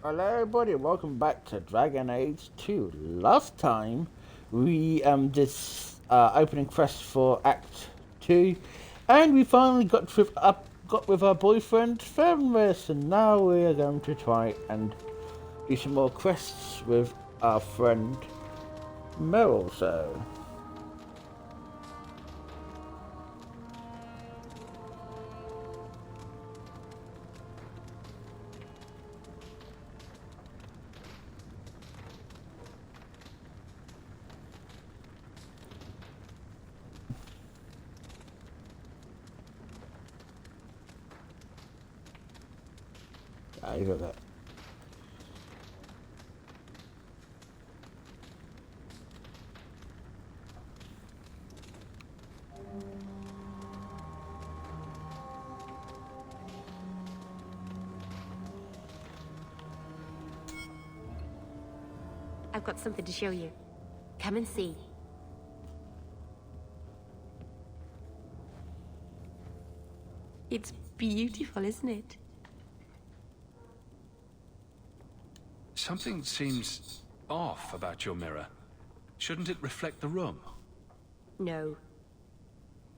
Hello everybody, welcome back to Dragon Age 2. Last time we did opening quest for Act 2 and we finally got with our boyfriend Fenris, and now we're going to try and do some more quests with our friend Meryl. So I got that. I've got something to show you. Come and see. It's beautiful, isn't it? Something seems off about your mirror. Shouldn't it reflect the room? No.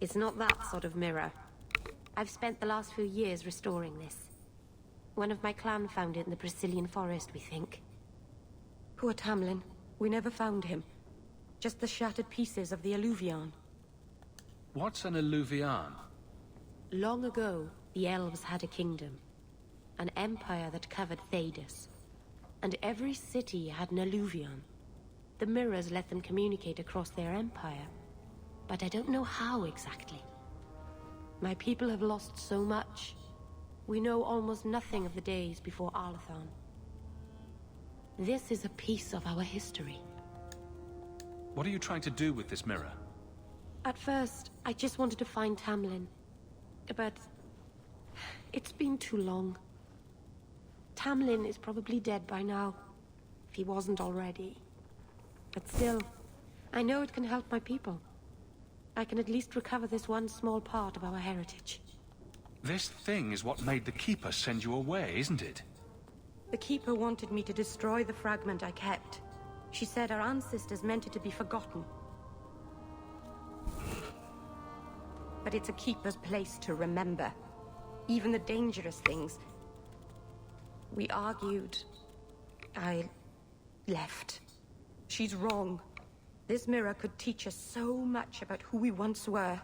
It's not that sort of mirror. I've spent the last few years restoring this. One of my clan found it in the Brazilian forest, we think. Poor Tamlin. We never found him. Just the shattered pieces of the Alluvion. What's an Alluvion? Long ago, the elves had a kingdom. An empire that covered Thedas. And every city had an Alluvion. The mirrors let them communicate across their empire. But I don't know how exactly. My people have lost so much. We know almost nothing of the days before Arlathan. This is a piece of our history. What are you trying to do with this mirror? At first, I just wanted to find Tamlin. But it's been too long. Tamlin is probably dead by now, if he wasn't already. But still, I know it can help my people. I can at least recover this one small part of our heritage. This thing is what made the Keeper send you away, isn't it? The Keeper wanted me to destroy the fragment I kept. She said our ancestors meant it to be forgotten. But it's a Keeper's place to remember. Even the dangerous things. We argued. I left. She's wrong. This mirror could teach us so much about who we once were.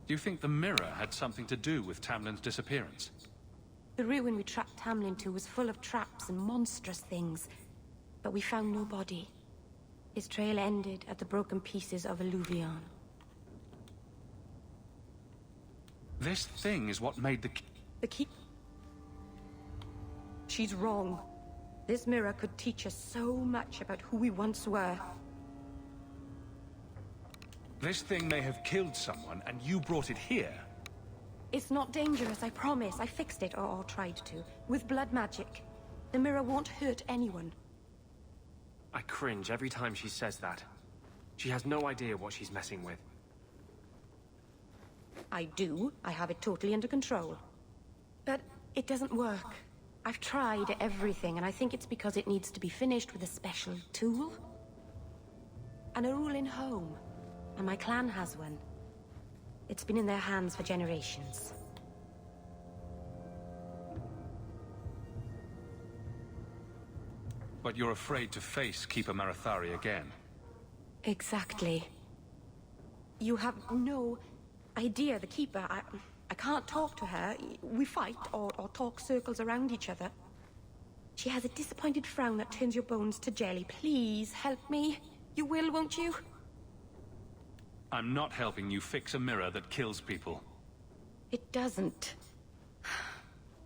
Do you think the mirror had something to do with Tamlin's disappearance? The ruin we tracked Tamlin to was full of traps and monstrous things. But we found no body. His trail ended at the broken pieces of Alluvion. This thing is what made The She's wrong. This mirror could teach us so much about who we once were. This thing may have killed someone, and you brought it here. It's not dangerous, I promise. I fixed it, or tried to, with blood magic. The mirror won't hurt anyone. I cringe every time she says that. She has no idea what she's messing with. I do. I have it totally under control. But it doesn't work. I've tried everything, and I think it's because it needs to be finished with a special tool. An Arulin home. And my clan has one. It's been in their hands for generations. But you're afraid to face Keeper Marathari again. Exactly. You have no idea, the Keeper. I can't talk to her. We fight or talk circles around each other. She has a disappointed frown that turns your bones to jelly. Please, help me. You will, won't you? I'm not helping you fix a mirror that kills people. It doesn't.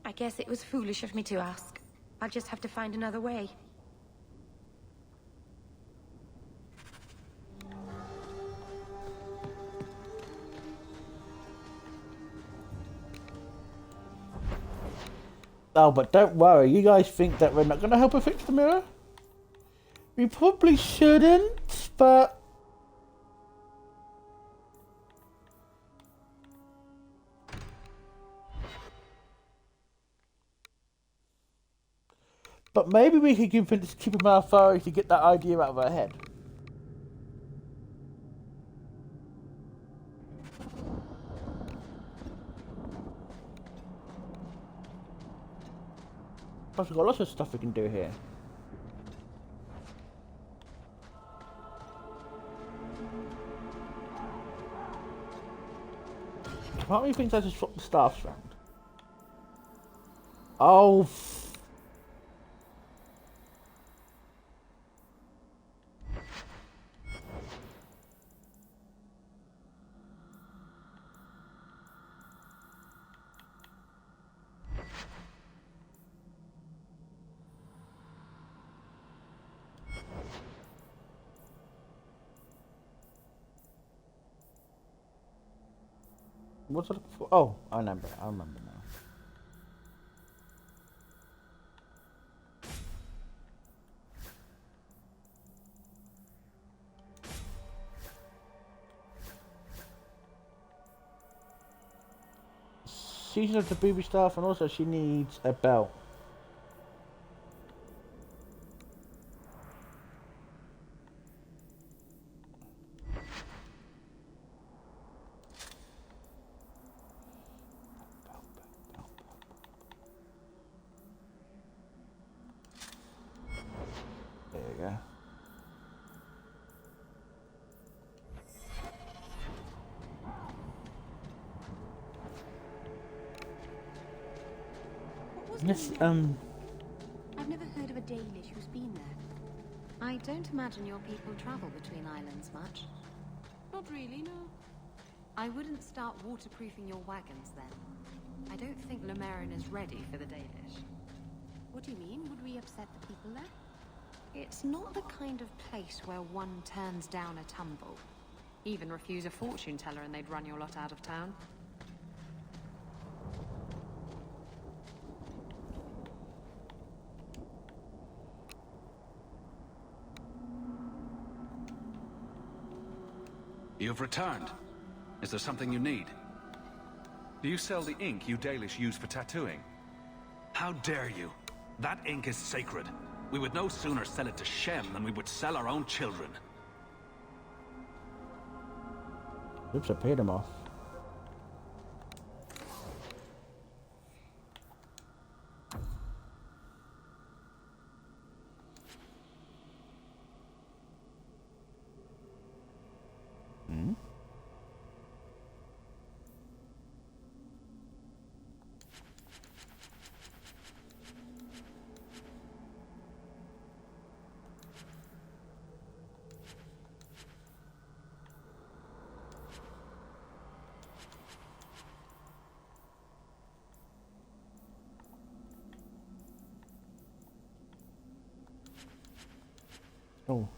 I guess it was foolish of me to ask. I'll just have to find another way. Oh, but don't worry, you guys think that we're not going to help her fix the mirror? We probably shouldn't, but... But maybe we could keep him our authority to get that idea out of our head. Plus we've got lots of stuff we can do here. Part of me thinks I just swap the staffs round. Oh, what's it looking for? Oh, I remember now. Season of the booby staff, and also she needs a belt. There you go. Yes, I've never heard of a Dalish who's been there. I don't imagine your people travel between islands much. Not really, no. I wouldn't start waterproofing your wagons then. I don't think Lumerin is ready for the Dalish. What do you mean? Would we upset the people there? It's not the kind of place where one turns down a tumble. Even refuse a fortune teller and they'd run your lot out of town. You've returned. Is there something you need? Do you sell the ink you Dalish use for tattooing? How dare you? That ink is sacred. We would no sooner sell it to Shem than we would sell our own children. Oops, I paid him off. Oh.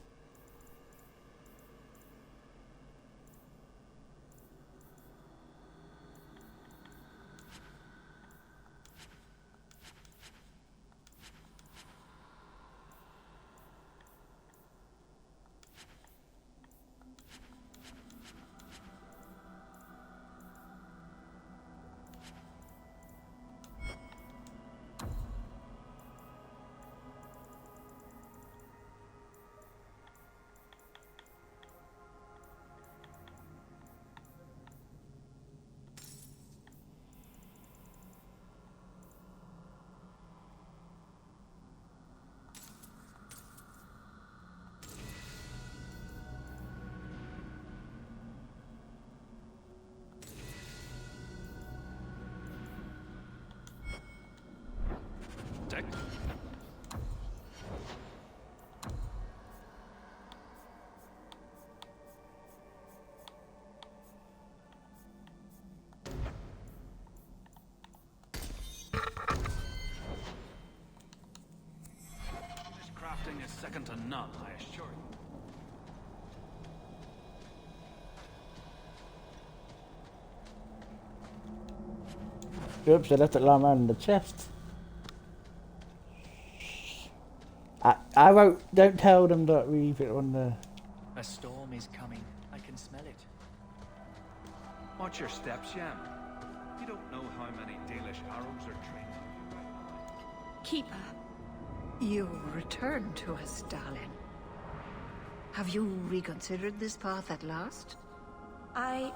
Deck. This crafting is second to none, I assure you. Oops, I left it lying around in the chest. I wrote, don't tell them that we leave it on the... A storm is coming. I can smell it. Watch your steps, Yam. You don't know how many Dalish arrows are trained on you right now. Keeper, You return to us, darling. Have you reconsidered this path at last? I...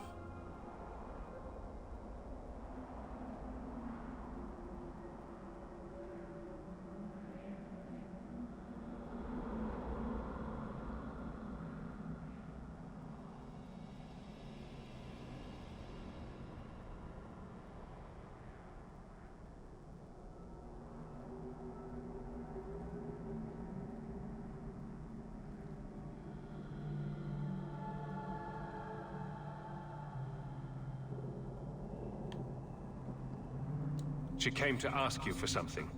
She came to ask you for something.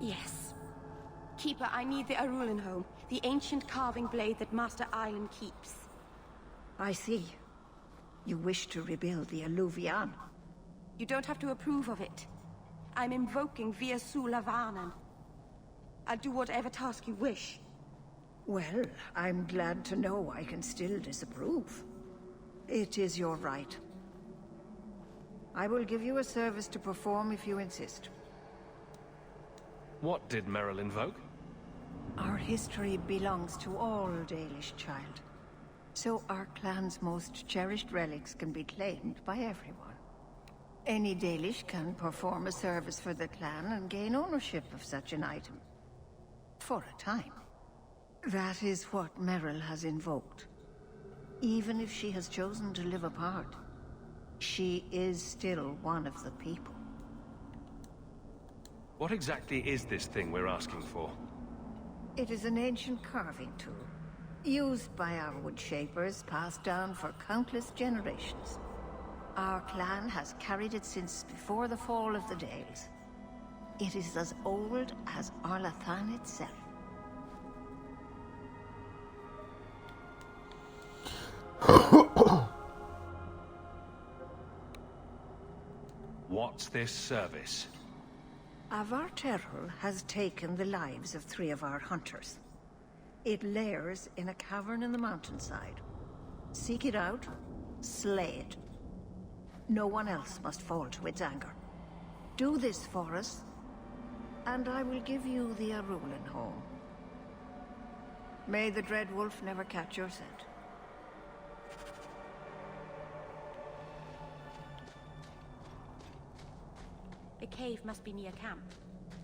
Yes. Keeper, I need the Arulenholm, the ancient carving blade that Master Island keeps. I see. You wish to rebuild the Alluvian. You don't have to approve of it. I'm invoking Via Sulavanan. I'll do whatever task you wish. Well, I'm glad to know I can still disapprove. It is your right. I will give you a service to perform if you insist. What did Merrill invoke? Our history belongs to all Dalish, child. So our clan's most cherished relics can be claimed by everyone. Any Dalish can perform a service for the clan and gain ownership of such an item. For a time. That is what Merrill has invoked. Even if she has chosen to live apart, she is still one of the people. What exactly is this thing we're asking for? It is an ancient carving tool, used by our wood shapers, passed down for countless generations. Our clan has carried it since before the fall of the Dales. It is as old as Arlathan itself. What's this service? Avar Terhul has taken the lives of 3 of our hunters. It lairs in a cavern in the mountainside. Seek it out, slay it. No one else must fall to its anger. Do this for us, and I will give you the Arulenholm. May the Dread Wolf never catch your scent. The cave must be near camp.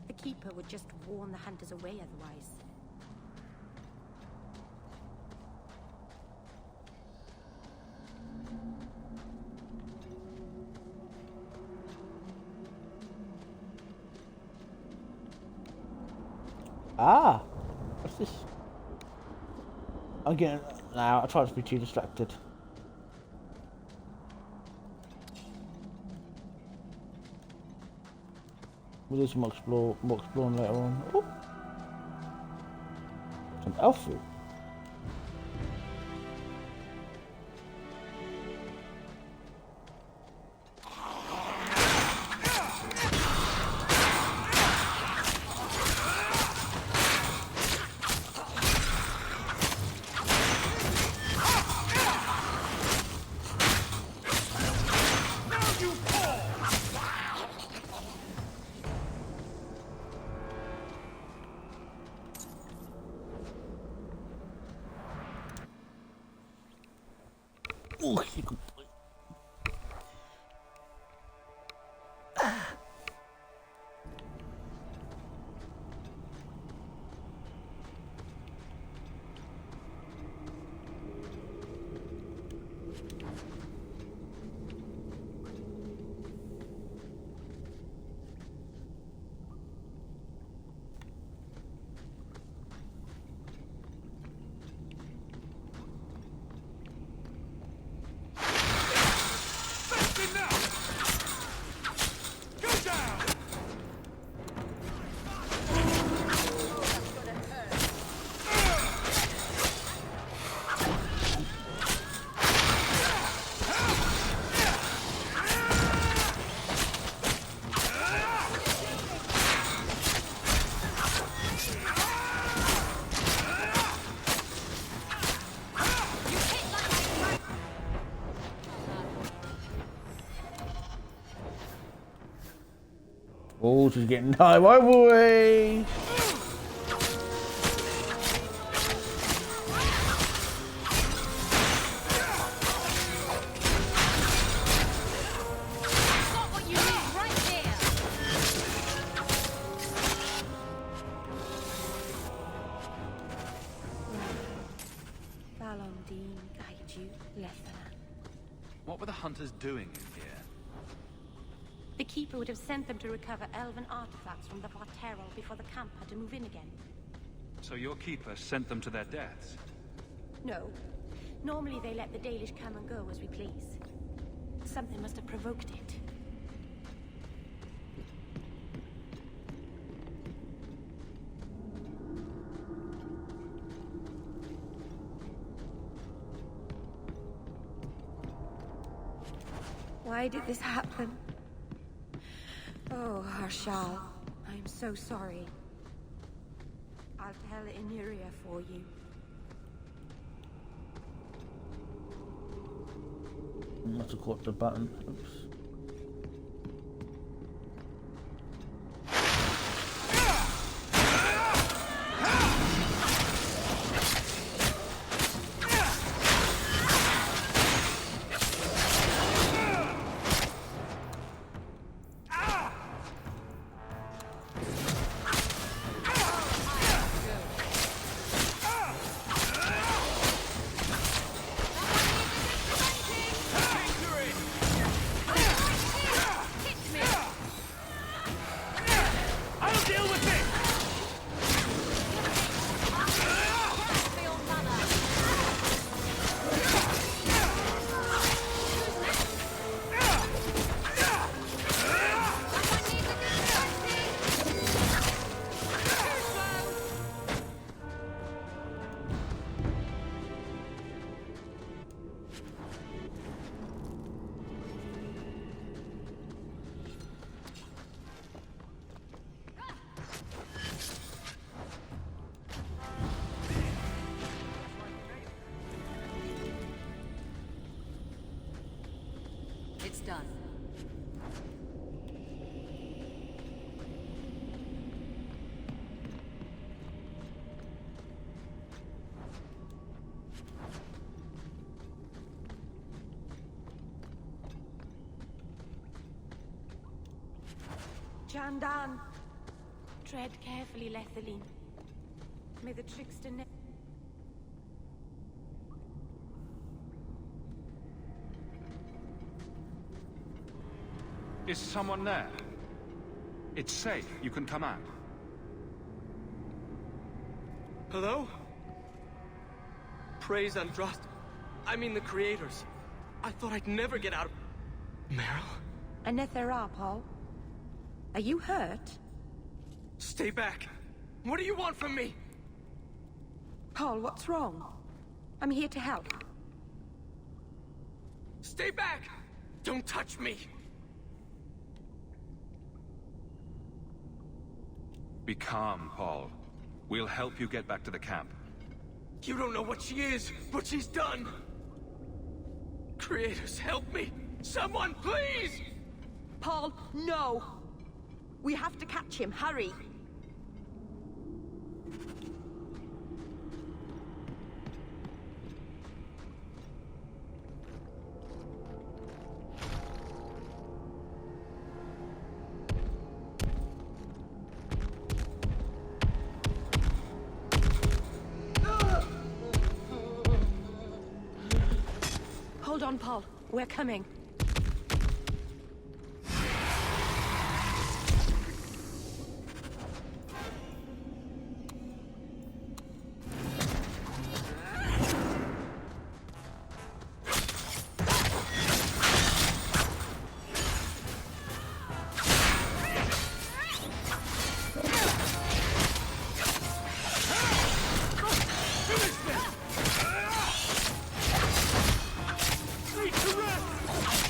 The Keeper would just warn the hunters away otherwise. Ah! What's this? Again, now I try not to be too distracted. We'll do some more exploring later on. Oh. Some elf fruit. Oh, you can... Oh, she's getting high, my boy! Got what you need right there. Valondine, guide you, Lethalan. What were the hunters doing in here? The Keeper would have sent them to recover elven artifacts from the Varterol before the camp had to move in again. So your keeper sent them to their deaths? No. Normally they let the Dalish come and go as we please. Something must have provoked it. Why did this happen? Oh, Harshal, I'm so sorry. I'll tell Iniria for you. Must have caught the button. Oops. It's done. Jandan! Tread carefully, Lethaline. May the trickster Is someone there? It's safe. You can come out. Hello? Praise Andraste. I mean the creators. I thought I'd never get out of... Meryl? Anethera, Paul. Are you hurt? Stay back. What do you want from me? Paul, what's wrong? I'm here to help. Stay back! Don't touch me! Be calm, Paul. We'll help you get back to the camp. You don't know what she is, what she's done! Creators, help me! Someone, please! Paul, no! We have to catch him, hurry! Hold on, Paul. We're coming. Need to rest!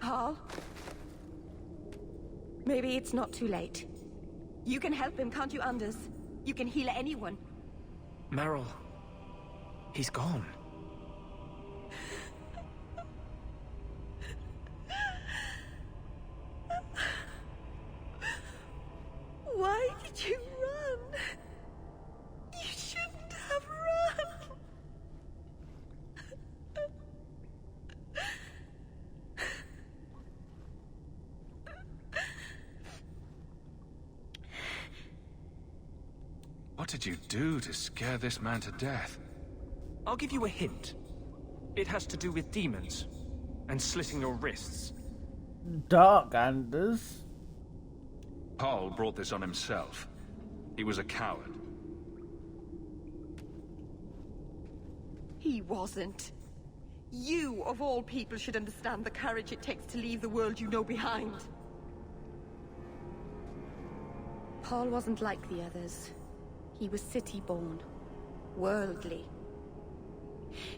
Paul? Maybe it's not too late. You can help him, can't you, Anders? You can heal anyone. Meryl. He's gone. Why did you run? You shouldn't have run. What did you do to scare this man to death? I'll give you a hint. It has to do with demons and slitting your wrists. Dark, Anders. Paul brought this on himself. He was a coward. He wasn't. You, of all people, should understand the courage it takes to leave the world you know behind. Paul wasn't like the others. He was city-born, worldly.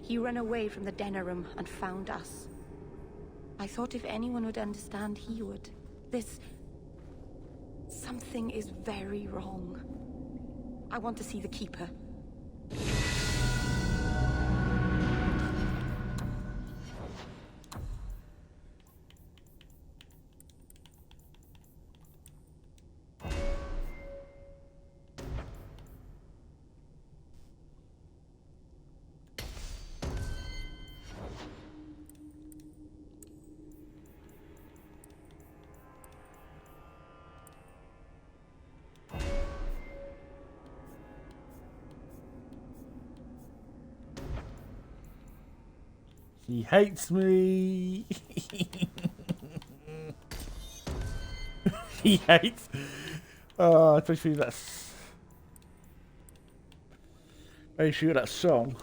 He ran away from the Denerim and found us. I thought if anyone would understand, he would. Something is very wrong. I want to see the Keeper. He hates me. He hates. Oh, especially that's. Very sure that song.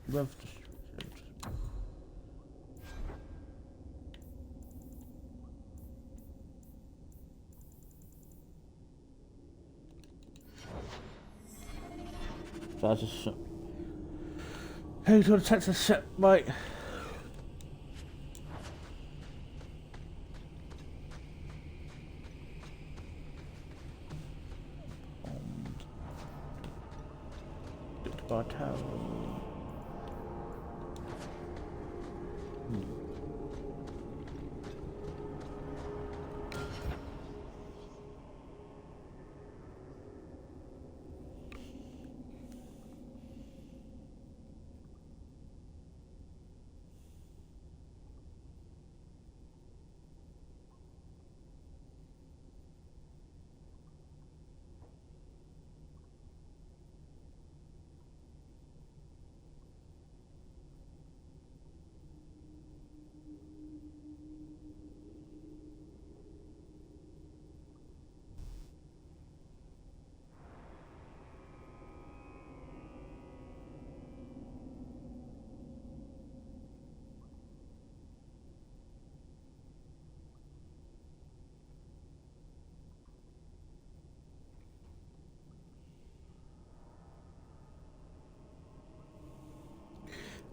Left. So I just. Hey, to attack the set, right. Tower.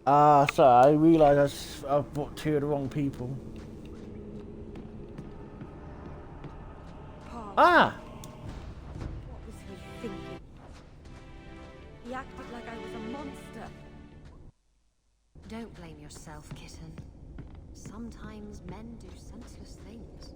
Ah, sorry, I realised I bought two of the wrong people. Pa, Ah! what was he thinking? He acted like I was a monster. Don't blame yourself, kitten. Sometimes men do senseless things.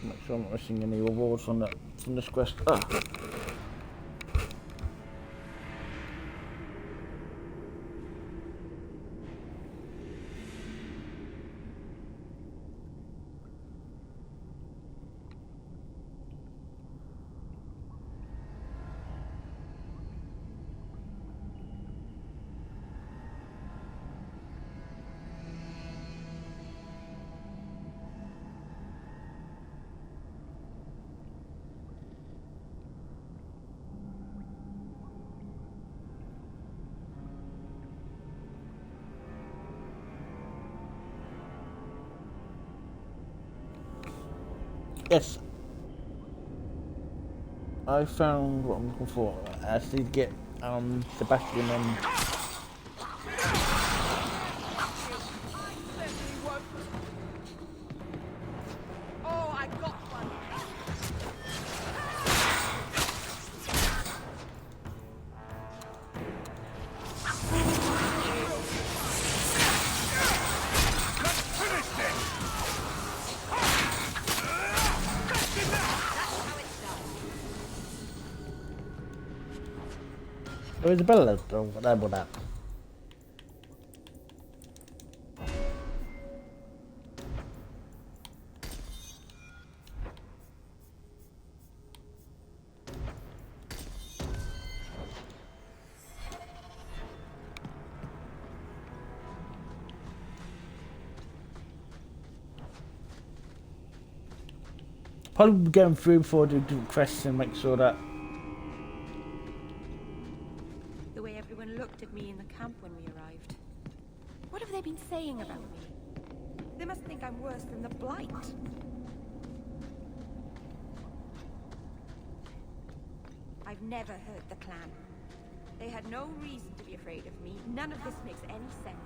Make sure I'm not missing any rewards from this quest. Ah. Yes. I found what I'm looking for. I just need to get Sebastian and Oh, I got one. oh, Isabella. Oh, what about that? Probably be going through before I do different quests and make sure that. The way everyone looked at me in the camp when we arrived. What have they been saying about me? They must think I'm worse than the Blight. I've never hurt the clan. They had no reason to be afraid of me. None of this makes any sense.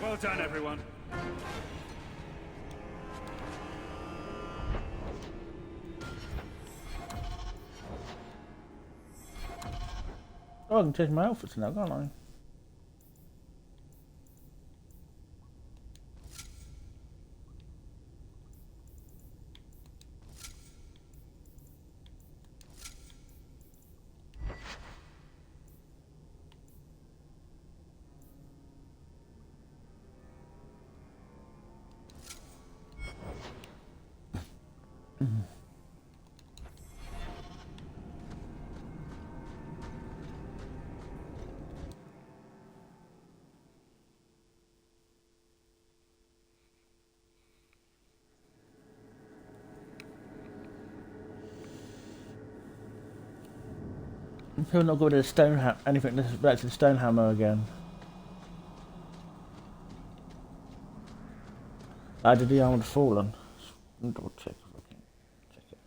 Well done, everyone. Oh, I can change my outfits now, can't I? I'm still not good at anything that's in Stonehammer again. I did the Armored Fallen. Double check if I can check it.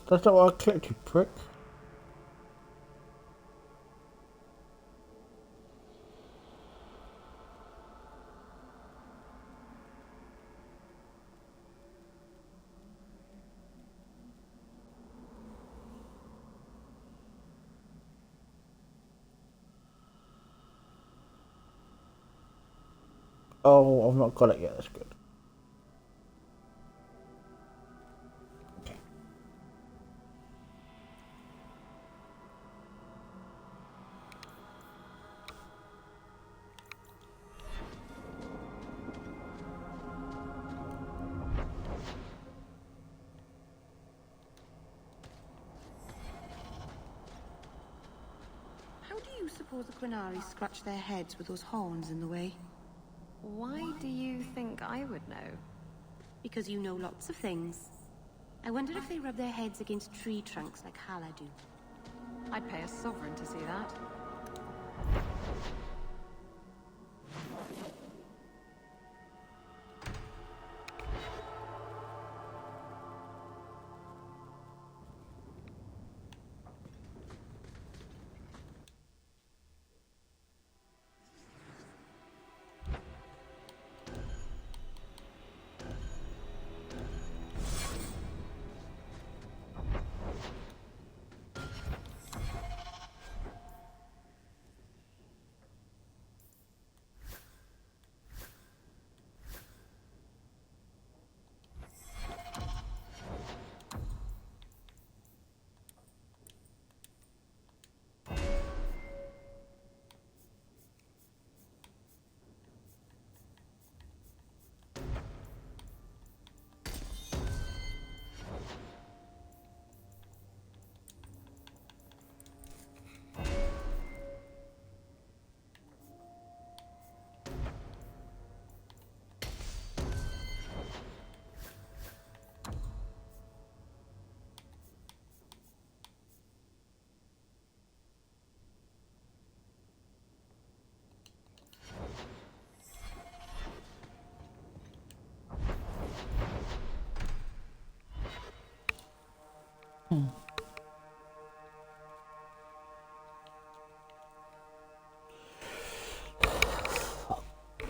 That's not what I clicked, you prick. Oh, I've not got it yet, that's good. Okay. How do you suppose the Qunari scratch their heads with those horns in the way? Why do you think I would know? Because you know lots of things. I wonder if they rub their heads against tree trunks like Hala do. I'd pay a sovereign to see that.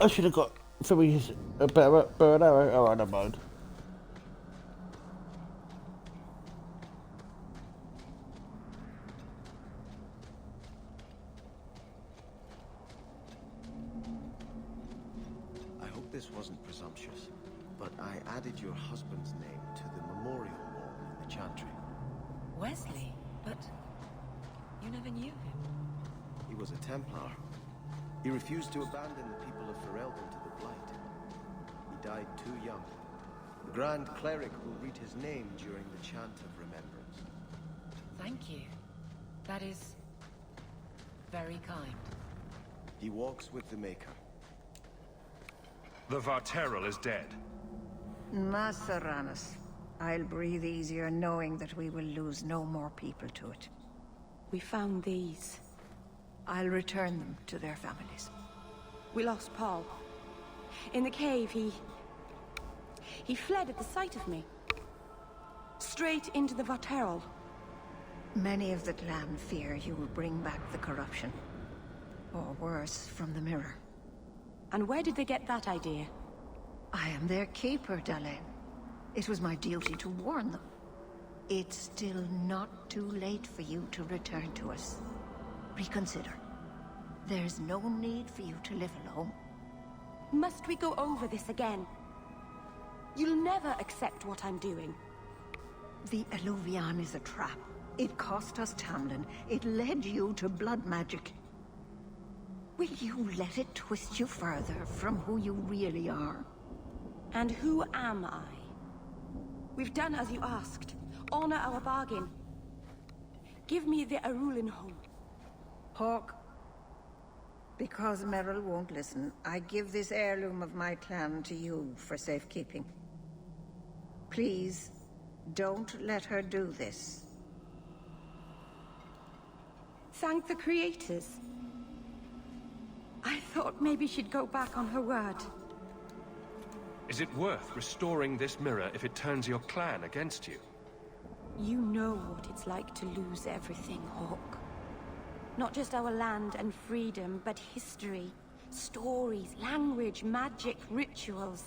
I should have got a better bow and arrow. Oh, I don't mind. I hope this wasn't presumptuous, but I added your husband's name to the memorial wall in the chantry. Wesley? But you never knew him. He was a Templar. He refused to abandon the people of Ferelden to the Blight. He died too young. The Grand Cleric will read his name during the chant of remembrance. Thank you. That is very kind. He walks with the Maker. The Varterral is dead. Maceranus, I'll breathe easier knowing that we will lose no more people to it. We found these. I'll return them to their families. We lost Paul. In the cave, he fled at the sight of me. Straight into the Varterral. Many of the clan fear you will bring back the corruption. Or worse, from the mirror. And where did they get that idea? I am their keeper, Dalain. It was my duty to warn them. It's still not too late for you to return to us. Reconsider. There's no need for you to live alone. Must we go over this again? You'll never accept what I'm doing. The Eluvian is a trap. It cost us Tamlin. It led you to blood magic. Will you let it twist you further from who you really are? And who am I? We've done as you asked. Honor our bargain. Give me the Arulin home. Hawke, because Merrill won't listen, I give this heirloom of my clan to you for safekeeping. Please, don't let her do this. Thank the creators. I thought maybe she'd go back on her word. Is it worth restoring this mirror if it turns your clan against you? You know what it's like to lose everything, Hawk. Not just our land and freedom, but history, stories, language, magic, rituals.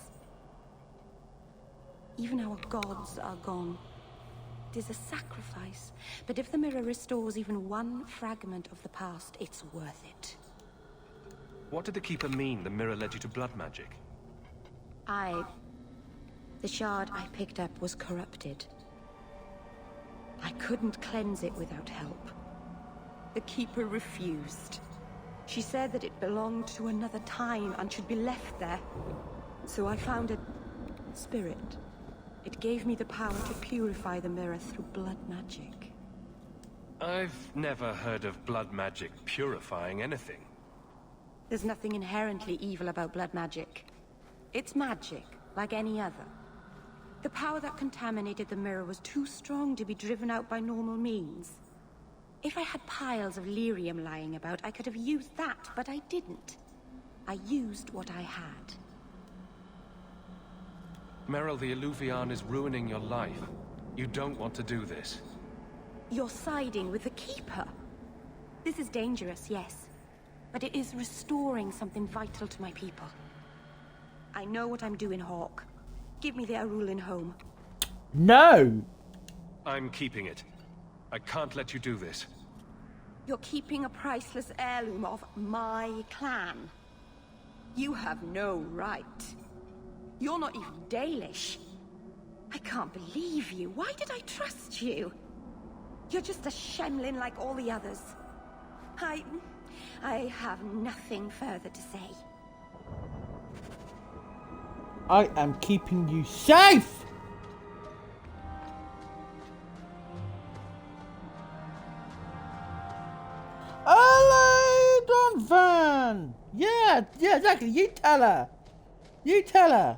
Even our gods are gone. It is a sacrifice, but if the mirror restores even one fragment of the past, it's worth it. What did the Keeper mean the mirror led you to blood magic? The shard I picked up was corrupted. I couldn't cleanse it without help. The Keeper refused. She said that it belonged to another time and should be left there. So I found a spirit. It gave me the power to purify the mirror through blood magic. I've never heard of blood magic purifying anything. There's nothing inherently evil about blood magic. It's magic, like any other. The power that contaminated the mirror was too strong to be driven out by normal means. If I had piles of lyrium lying about, I could have used that, but I didn't. I used what I had. Merrill, the Eluvian is ruining your life. You don't want to do this. You're siding with the Keeper. This is dangerous, yes. But it is restoring something vital to my people. I know what I'm doing, Hawk. Give me the Arulin home. No! I'm keeping it. I can't let you do this. You're keeping a priceless heirloom of my clan. You have no right. You're not even Dalish. I can't believe you. Why did I trust you? You're just a Shemlin like all the others. I have nothing further to say. I am keeping you safe! Hello, Donphan! Yeah, exactly. You tell her. You tell her.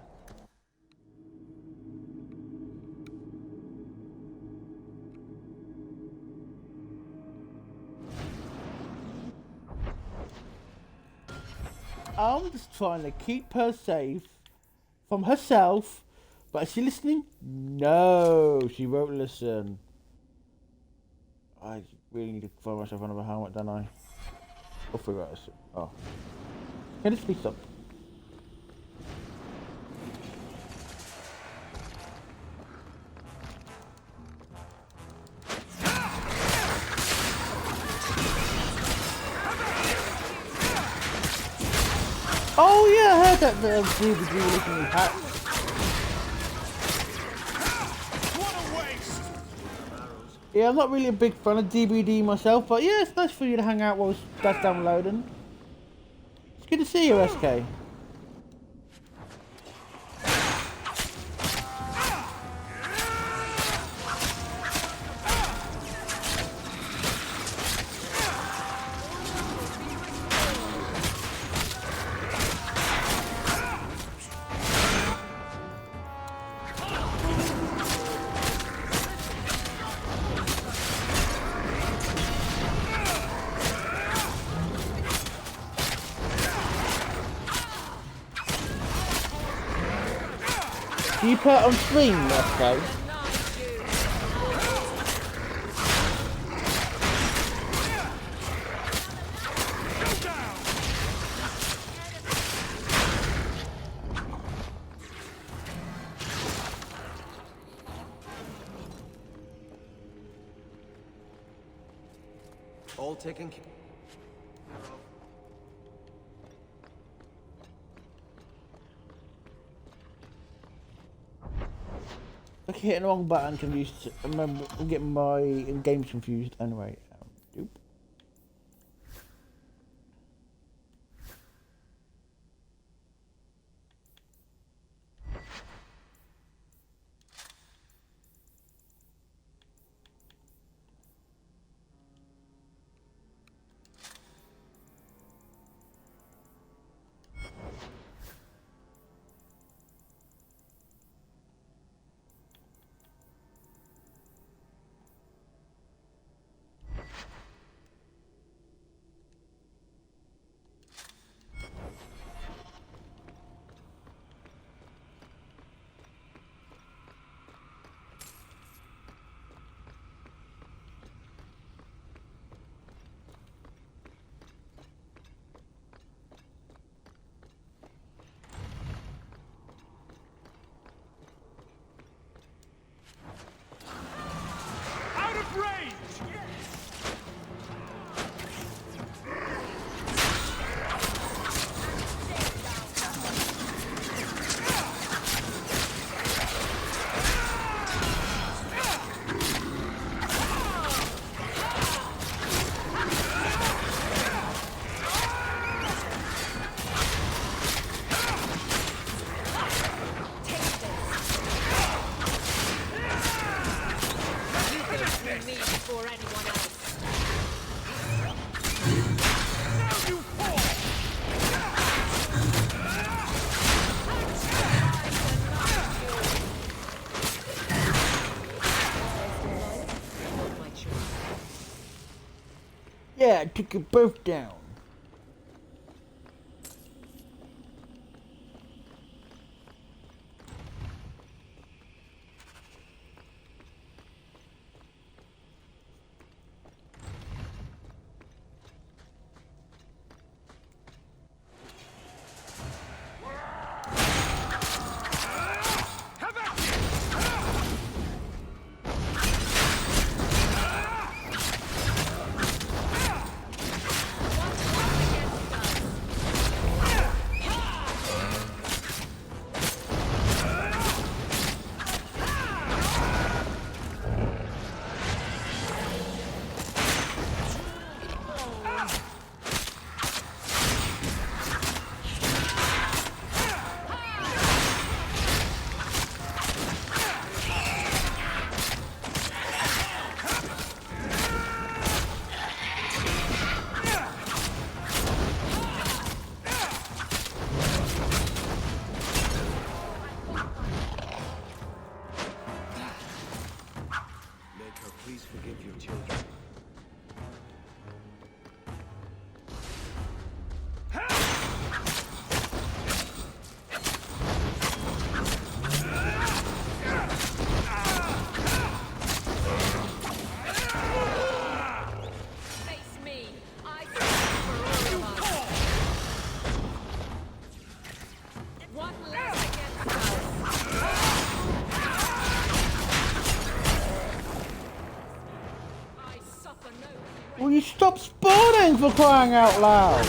I'm just trying to keep her safe from herself, but is she listening? No, she won't listen. I really need to throw myself under a helmet, don't I? I'll figure out this. Oh. Can this be stopped? Oh yeah, I heard that the DVD releasing hats. Yeah, I'm not really a big fan of DBD myself, but yeah, it's nice for you to hang out while that's downloading. It's good to see you, SK. Do you put it on stream, SK? All taken care of. Like hitting the wrong button, confused. Remember, I'm getting my games confused. Anyway, doop. before anyone else. Now you fall! Yeah, I took you both down. Please forgive your children. Face me. I stand for all of us. One less against us. I suffer no. Will you stop spawning for crying out loud?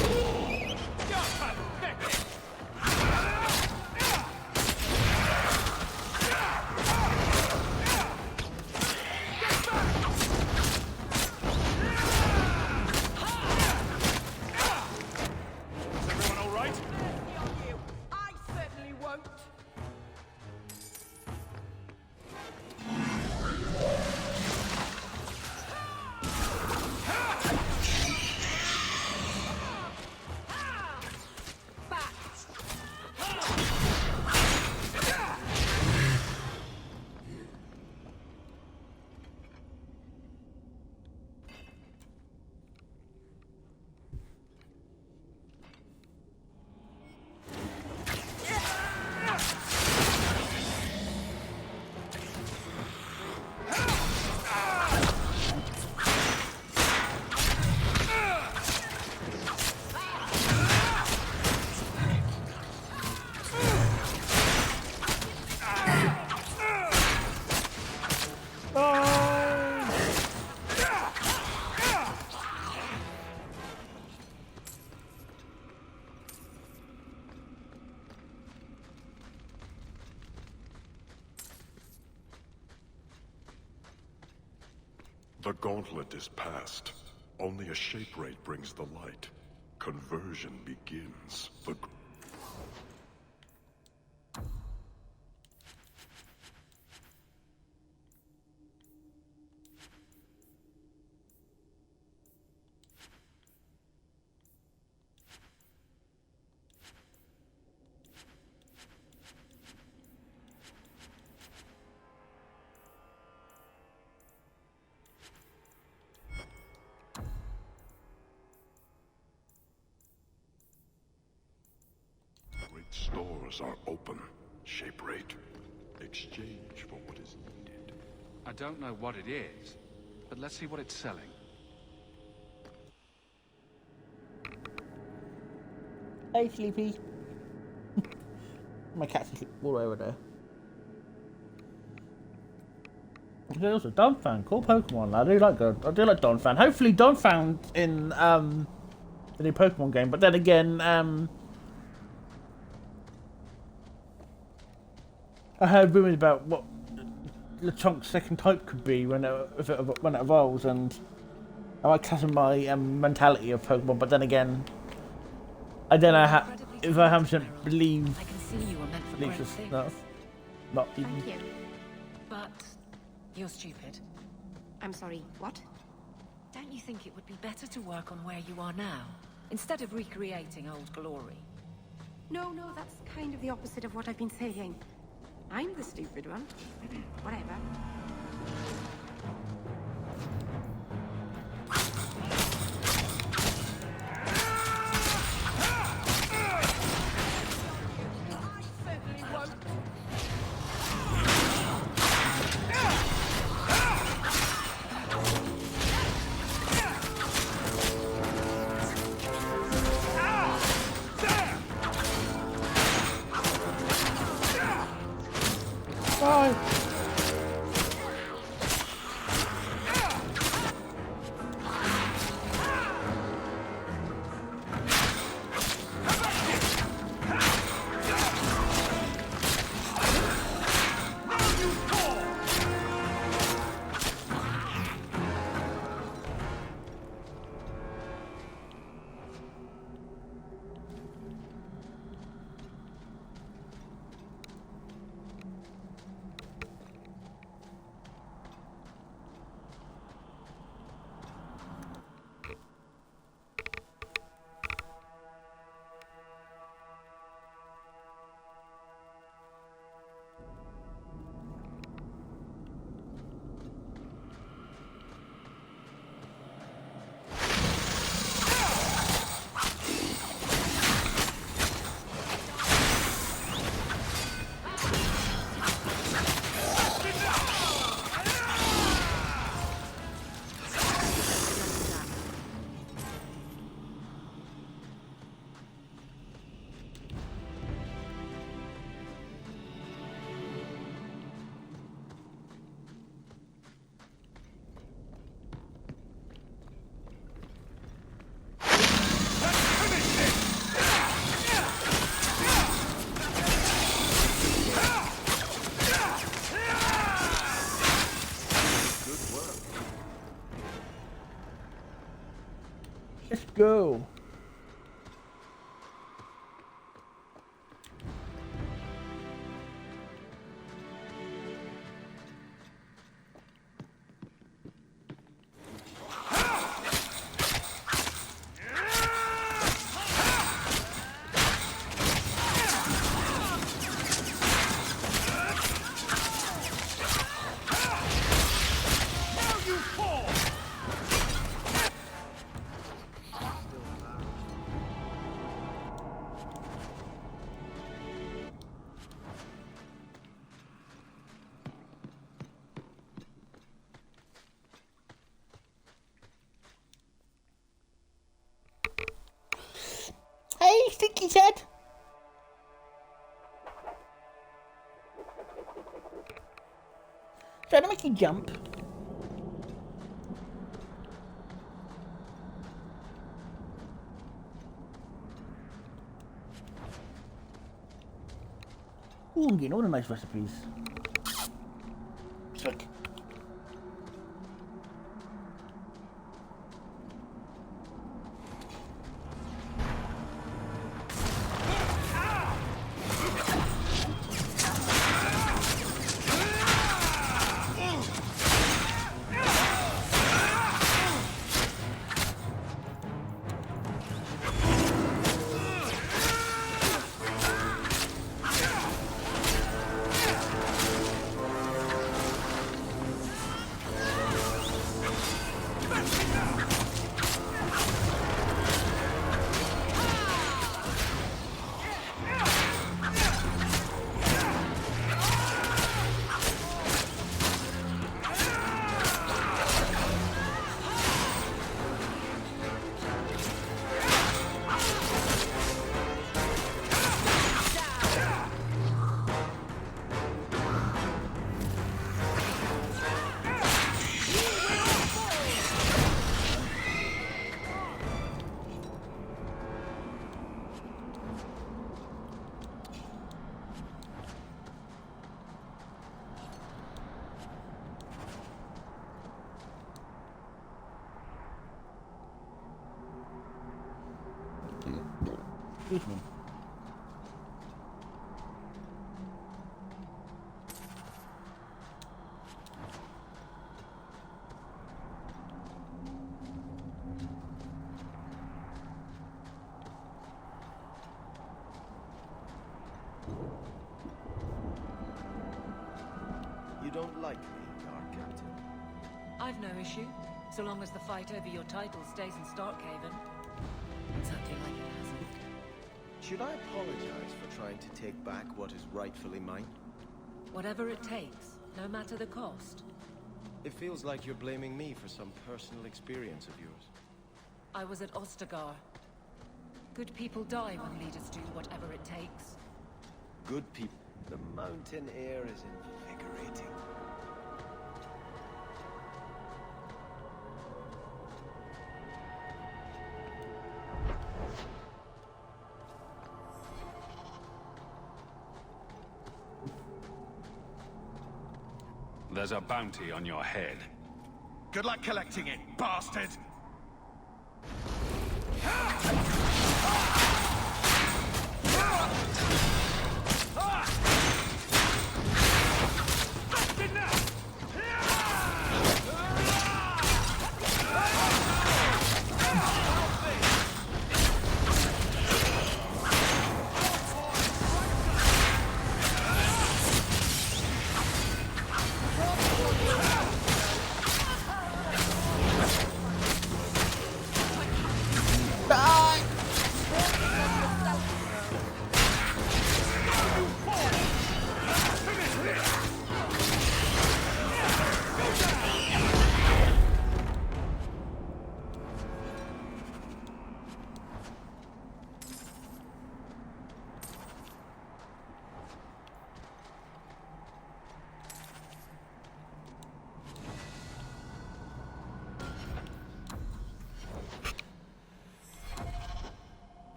The gauntlet is past. Only a shape rate brings the light. Conversion begins. Stores are open. Shape rate. Exchange for what is needed. I don't know what it is, but let's see what it's selling. Hey, Sleepy. My cat's asleep all over there. There's also Donphan, cool Pokemon. I do like Donphan. Hopefully Donphan in the new Pokemon game, but then again, I heard rumours about what Lechonk's second type could be when it evolves, and I might clash with my mentality of Pokemon, but then again, I don't know how, if I have to believe. I can see you were meant for great things. Not even. Thank you. But you're stupid. I'm sorry, what? Don't you think it would be better to work on where you are now, instead of recreating old glory? No, that's kind of the opposite of what I've been saying. I'm the stupid one. Whatever. Let's go. Hey, Stinky Head! Trying to make you jump. Ooh, I'm getting all the nice recipes. Slick. Excuse me. don't like me, our captain? I've no issue, so long as the fight over your title stays in Starkhaven. It's acting like it hasn't. Should I apologize for trying to take back what is rightfully mine? Whatever it takes, no matter the cost. It feels like you're blaming me for some personal experience of yours. I was at Ostagar. Good people die when leaders do whatever it takes. Good people. The mountain air is invigorating. There's a bounty on your head. Good luck collecting it, bastard!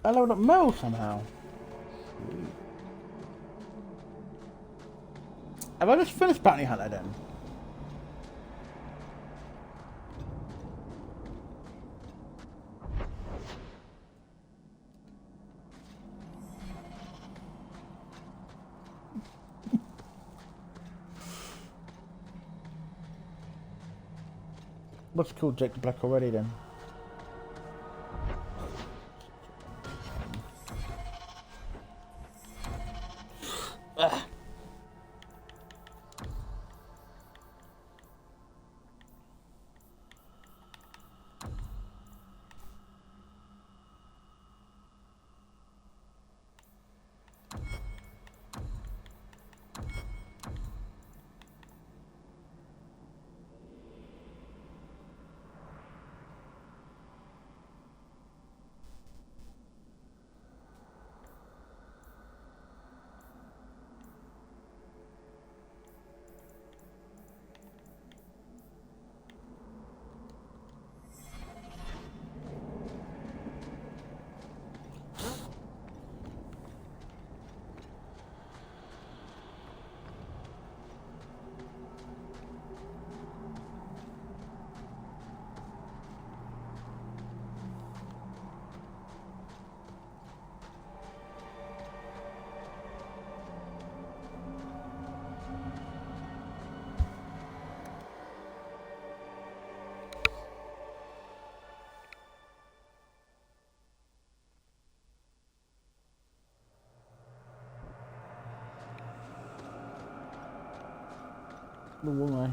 I leveled up Mel somehow. Have I just finished Bounty Hunter then? What's called Jake the Black already then? Why?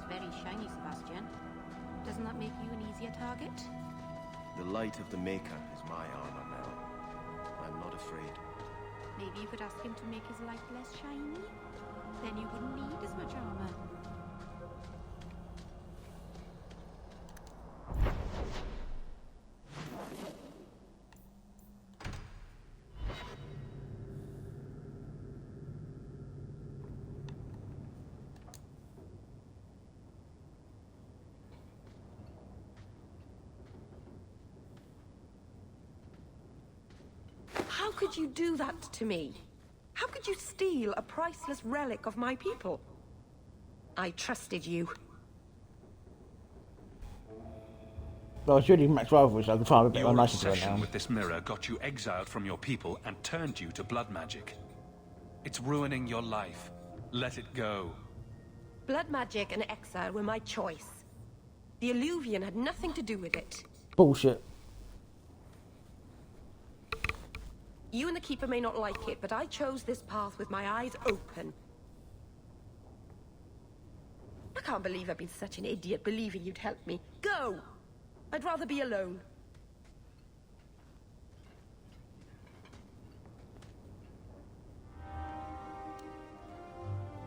Very shiny, Sebastian. Doesn't that make you an easier target? The light of the Maker is my armor, Mel. I'm not afraid. Maybe you could ask him to make his light less shiny? Then you wouldn't need as much armor. How could you do that to me? How could you steal a priceless relic of my people? I trusted you. Well, I was really Max Rival, so I can find a bit Your nicer to it obsession now. with this mirror got you exiled from your people and turned you to blood magic. It's ruining your life. Let it go. Blood magic and exile were my choice. The Illuvian had nothing to do with it. Bullshit. You and the Keeper may not like it, but I chose this path with my eyes open. I can't believe I've been such an idiot believing you'd help me. Go! I'd rather be alone.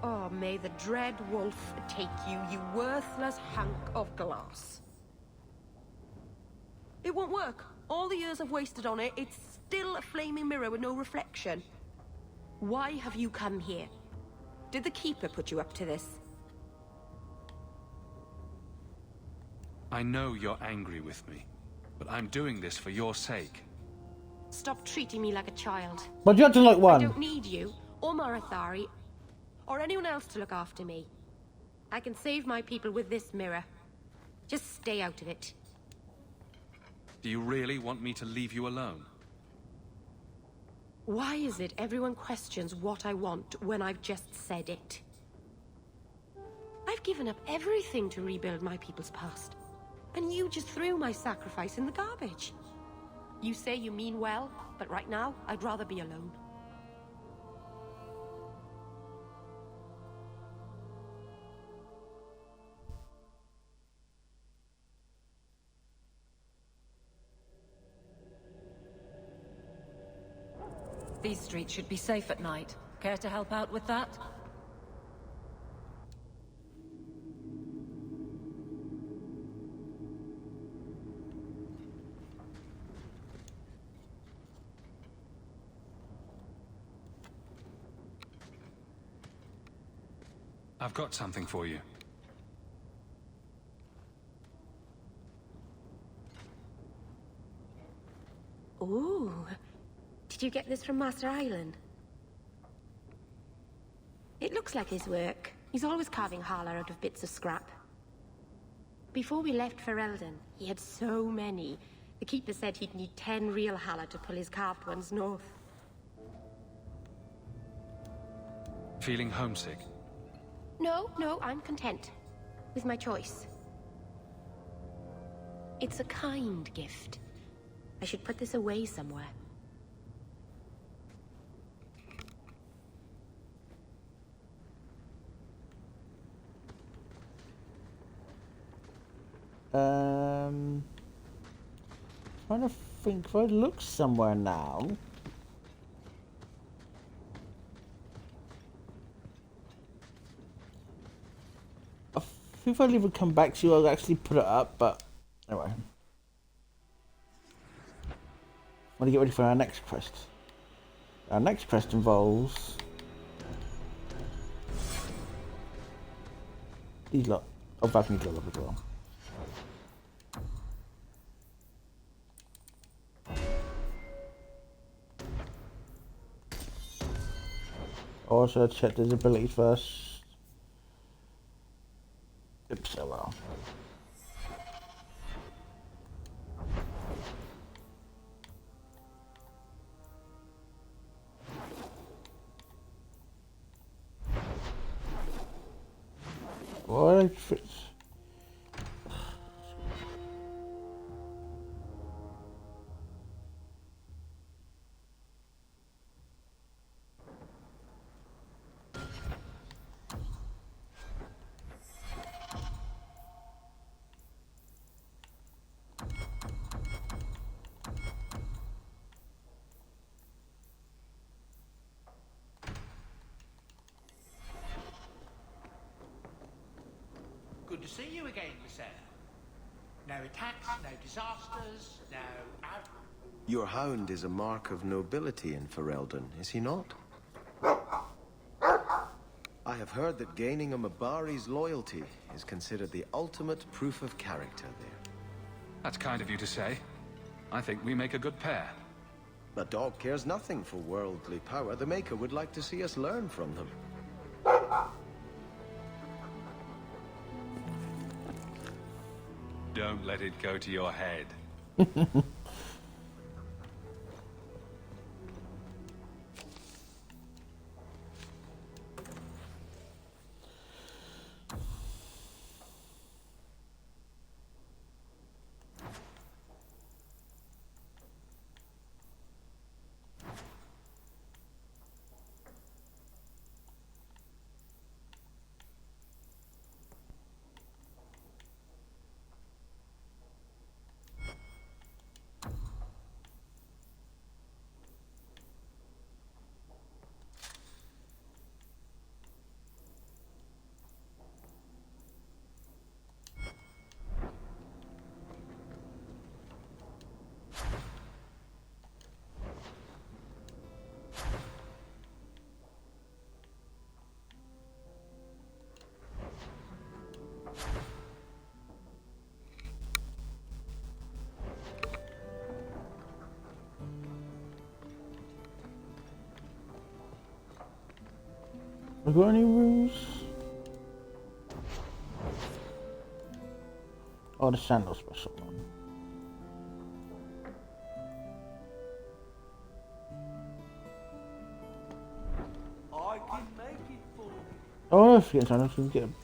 Oh, may the Dread Wolf take you, you worthless hunk of glass. It won't work. All the years I've wasted on it, it's still a flaming mirror with no reflection. Why have you come here? Did the Keeper put you up to this? I know you're angry with me, but I'm doing this for your sake. Stop treating me like a child. But you have to like I one. don't need you, or Marathari, or anyone else to look after me. I can save my people with this mirror. Just stay out of it. Do you really want me to leave you alone? Why is it everyone questions what I want when I've just said it? I've given up everything to rebuild my people's past. And you just threw my sacrifice in the garbage. You say you mean well, but right now, I'd rather be alone. These streets should be safe at night. Care to help out with that? I've got something for you. Ooh. Did you get this from Master Island? It looks like his work. He's always carving Hala out of bits of scrap. Before we left Ferelden, he had so many. The Keeper said he'd need 10 real Hala to pull his carved ones north. Feeling homesick? No, I'm content. With my choice. It's a kind gift. I should put this away somewhere. Trying to think if I look somewhere now. I think if I leave it come back to you, I'll actually put it up, but anyway. I want to get ready for our next quest. Our next quest involves these lot. Oh, Valkyrie Glove as well. Also check his abilities first. Oops, so well. What fits? Good to see you again, Miss Anna. No attacks, no disasters, no... Your hound is a mark of nobility in Ferelden, is he not? I have heard that gaining a Mabari's loyalty is considered the ultimate proof of character there. That's kind of you to say. I think we make a good pair. The dog cares nothing for worldly power. The Maker would like to see us learn from them. Don't let it go to your head. Have we got any rooms? Oh, the sandal special one. I can make it for you. Oh, let's get sandals. We can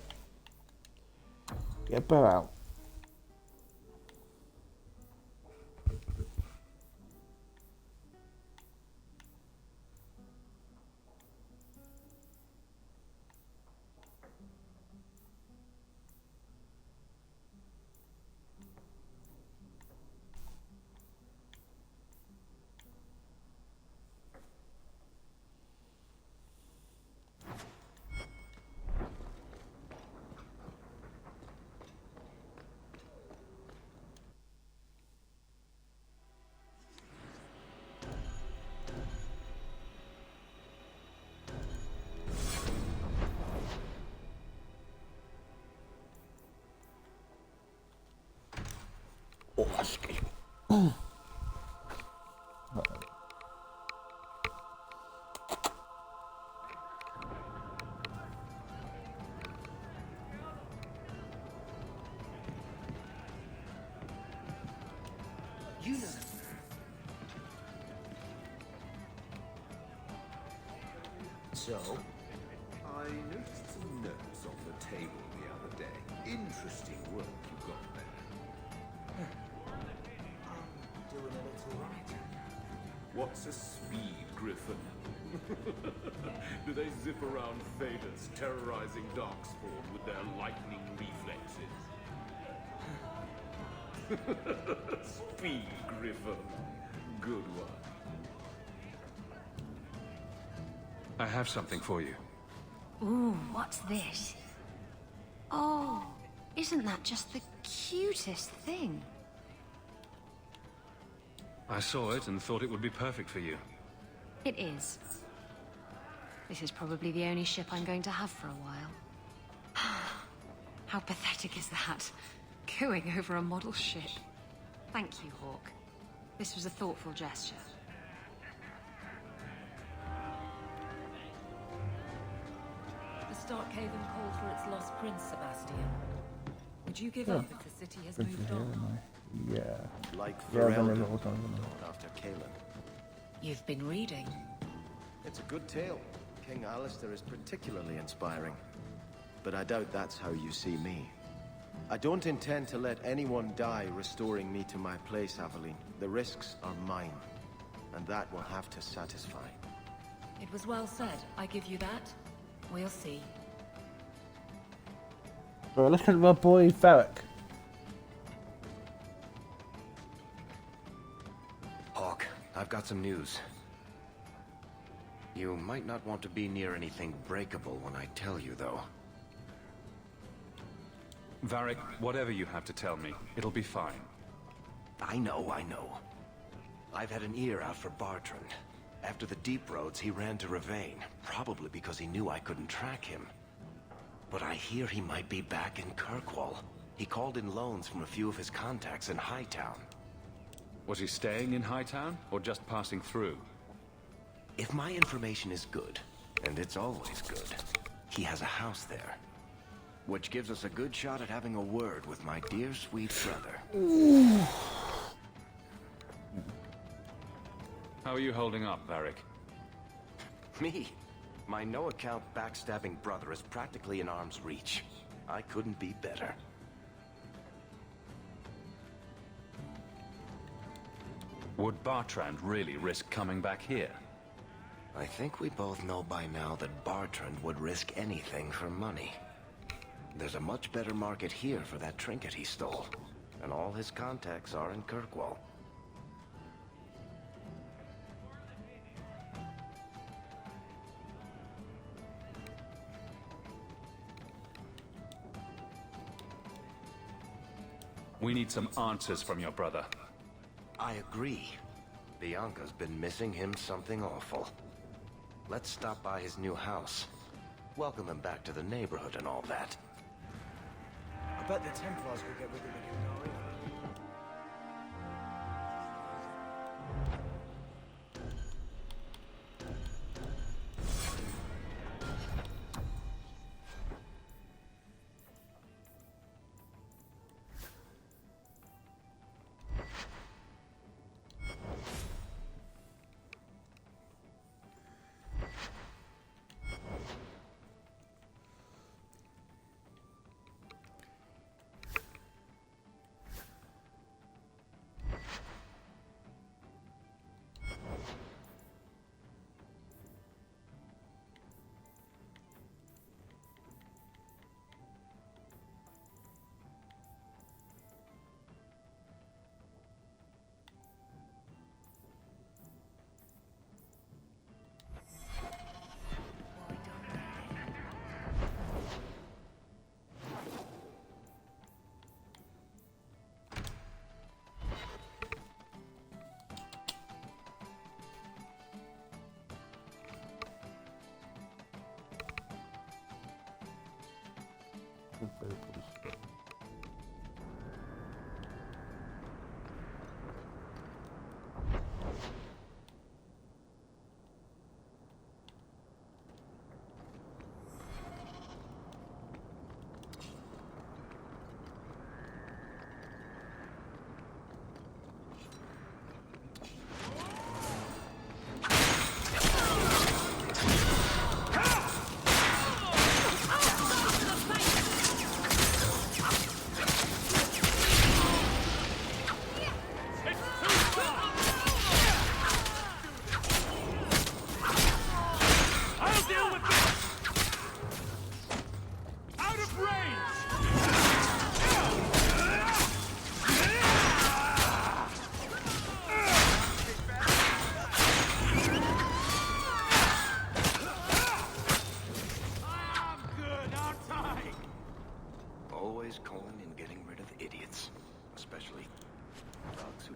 get a bow out. Oh, that's good. You know. So, I noticed some notes on the table the other day. Interesting work you got there. I'm doing a little writing. What's a speed griffin? Do they zip around Thedas, terrorizing Darkspawn with their lightning reflexes? Speed griffin. Good one. I have something for you. Ooh, what's this? Oh, isn't that just the cutest thing? I saw it and thought it would be perfect for you. It is. This is probably the only ship I'm going to have for a while. How pathetic is that? Cooing over a model ship. Thank you, Hawk. This was a thoughtful gesture. The Starkhaven called for its lost prince, Sebastian. Would you give up if the city has moved on? Yeah. Like Yeah, Ferelden, I've done after Kaelin. You've been reading. It's a good tale. King Alistair is particularly inspiring. But I doubt that's how you see me. I don't intend to let anyone die restoring me to my place, Aveline. The risks are mine. And that will have to satisfy. It was well said. I give you that. We'll see. Right, let's look at my boy Varric. Hawk, I've got some news. You might not want to be near anything breakable when I tell you, though. Varric, whatever you have to tell me, it'll be fine. I know. I've had an ear out for Bartrand. After the Deep Roads, he ran to Rivain, probably because he knew I couldn't track him. But I hear he might be back in Kirkwall. He called in loans from a few of his contacts in Hightown. Was he staying in Hightown, or just passing through? If my information is good, and it's always good, he has a house there. Which gives us a good shot at having a word with my dear sweet brother. Ooh. How are you holding up, Varric? Me? My no-account backstabbing brother is practically in arm's reach. I couldn't be better. Would Bartrand really risk coming back here? I think we both know by now that Bartrand would risk anything for money. There's a much better market here for that trinket he stole, and all his contacts are in Kirkwall. We need some answers from your brother. I agree. Bianca's been missing him something awful. Let's stop by his new house. Welcome him back to the neighborhood and all that. I bet the Templars will get with him again, Nari.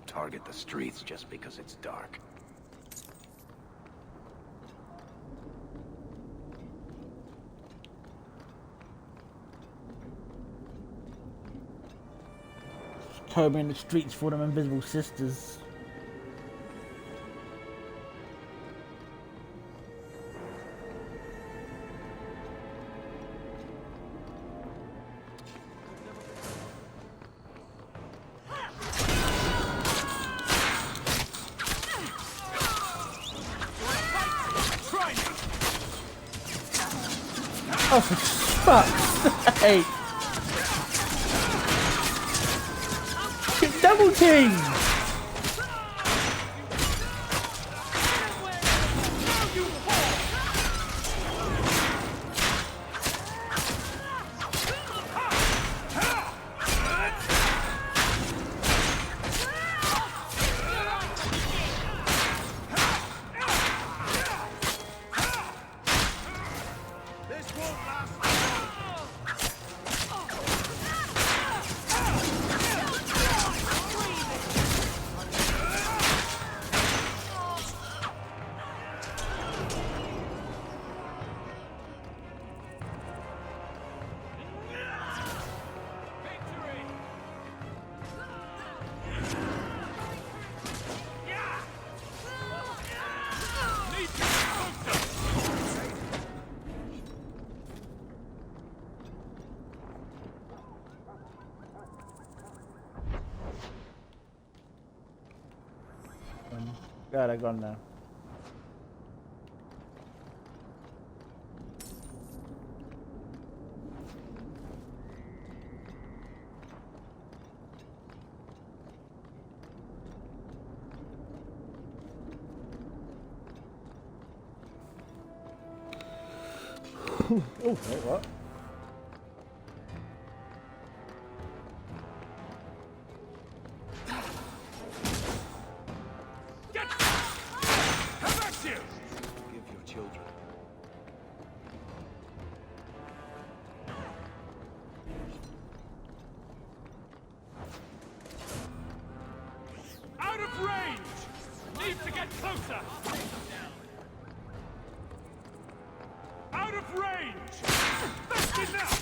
Target the streets just because it's dark. Combing the streets for them invisible sisters. Oh, for fuck's sake! Get double teamed! Yeah, they're gone now. Oh, wait, what? Give your children. Out of range! Need to get closer! Out of range! That's enough!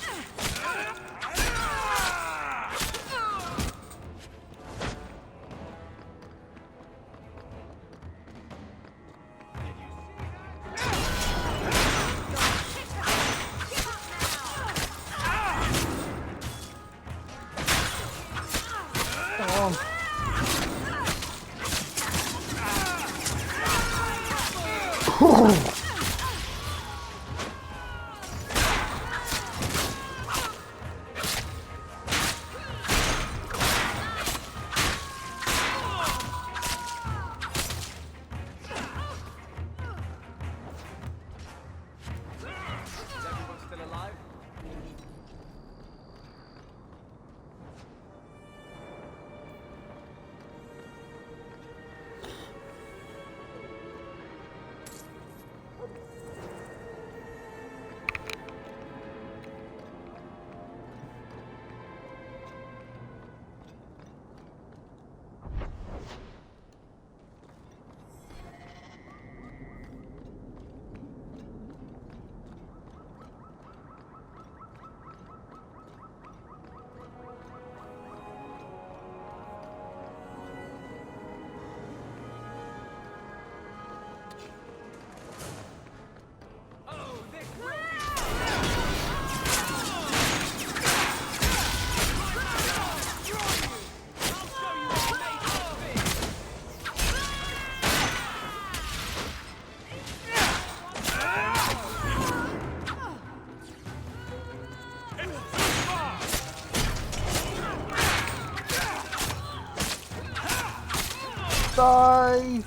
Die!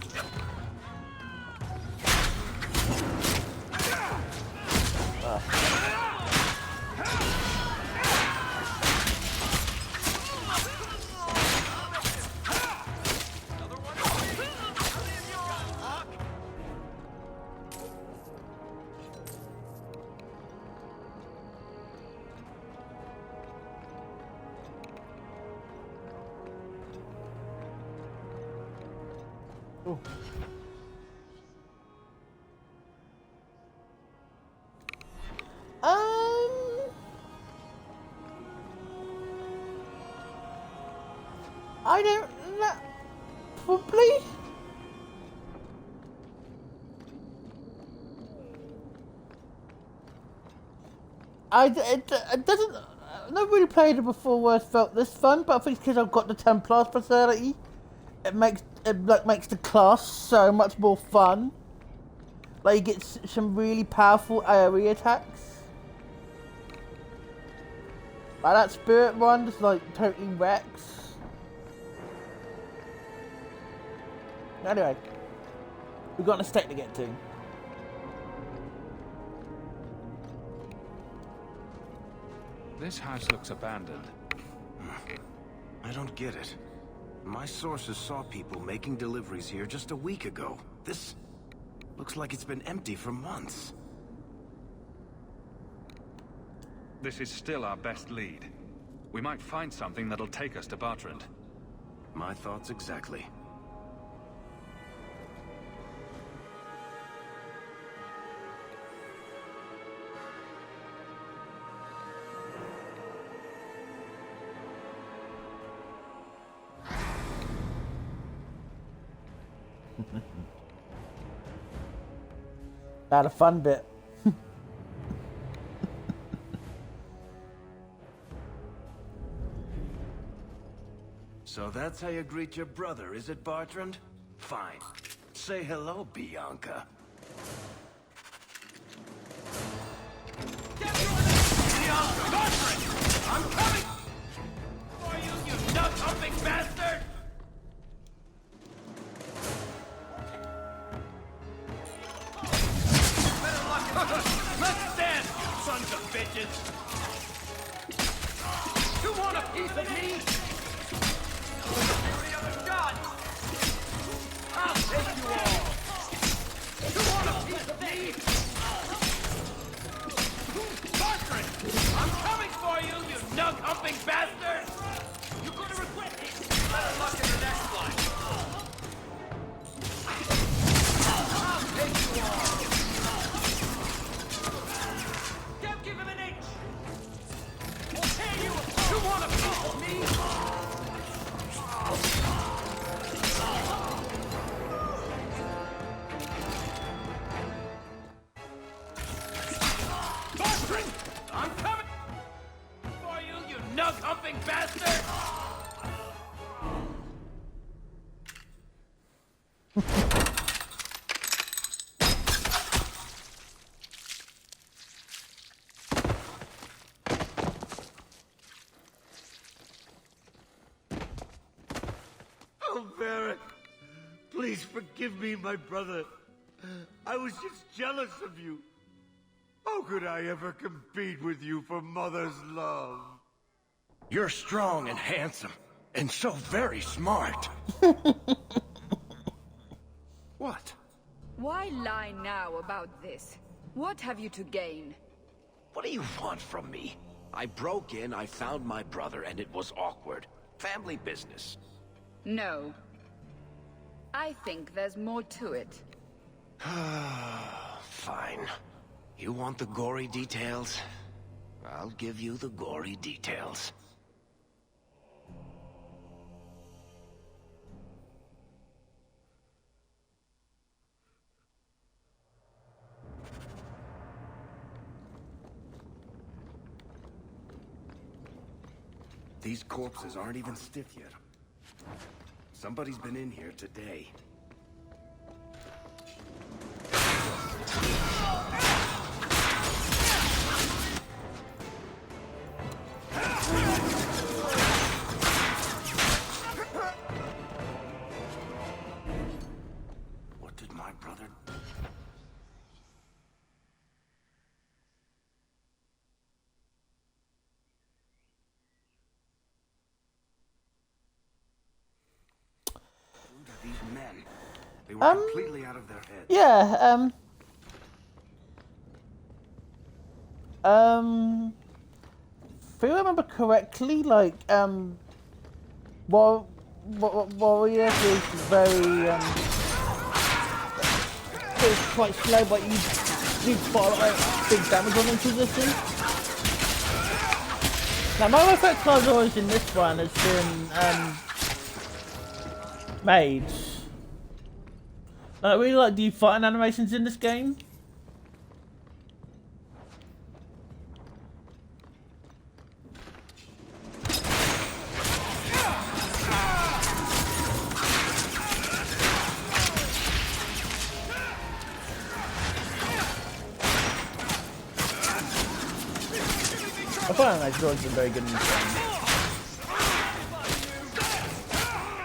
Oh. I don't know. Probably. It doesn't. I've never really played it before where it's felt this fun, but I think it's because I've got the Templars facility. It makes the class so much more fun. Like you get some really powerful AoE attacks. Like that spirit one just like totally wrecks. Anyway, we've got an estate to get to. This house looks abandoned. I don't get it. My sources saw people making deliveries here just a week ago. This looks like it's been empty for months. This is still our best lead. We might find something that'll take us to Bertrand. My thoughts exactly. Not a fun bit. So that's how you greet your brother, is it, Bertrand? Fine. say hello, Bianca. I'm coming for you, you nut-humping bastard! Better luck. Let's dance, you sons of bitches! You want a piece of me? Fury of the gods! I'll take you all! You want a piece of me? Bartran! I'm coming for you, you nug-humping bastard! You're gonna regret this! Better luck in the next one! I'll take you all! Don't give him an inch! We'll tear you apart! You want a piece of me? Bartran! I'm coming for you, you nug-humping bastard! Oh, Varric, please forgive me, my brother. I was just jealous of you. How could I ever compete with you for Mother's love? You're strong and handsome, and so very smart. What? Why lie now about this? What have you to gain? What do you want from me? I broke in, I found my brother, and it was awkward. Family business. No. I think there's more to it. Fine. You want the gory details? I'll give you the gory details. These corpses aren't even stiff yet. Somebody's been in here today. What did my brother... These men, they were completely out of their heads. Yeah, if I remember correctly, like, Warrior is very, it's quite slow, but you do quite a lot of big damage on them position. Now, my favorite class always in this one has been, Mage. I really like the fighting animations in this game. I find that droids are very good in this game.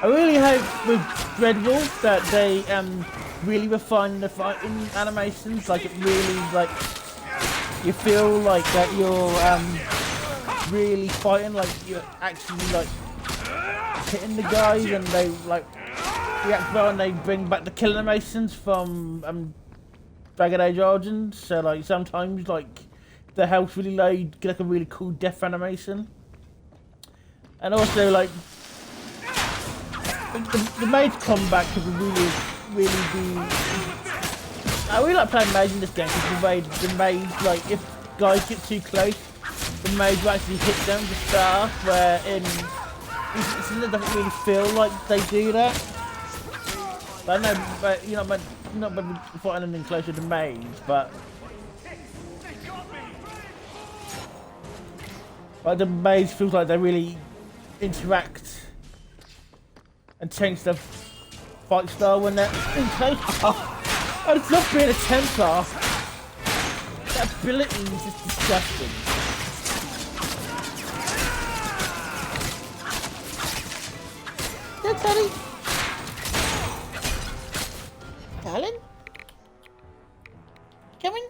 I really hope with Dreadwolf that they really refine the fighting animations, like it really, like, you feel like that you're really fighting, like you're actually like hitting the guys, and they like react well, and they bring back the kill animations from Dragon Age Origins. So like sometimes like the health's really low, you get like a really cool death animation, and also like the mage combat could really be. I really like playing mage in this game because the mage, like if guys get too close, the mage will actually hit them to start off, where it doesn't really feel like they do that. But I know, but you're not fighting anything closer to mage, but the mage feels like they really interact and change the fight style when they're in close. I just love being a Templar. That ability is just disgusting. Yeah, Teddy. Darling? Coming?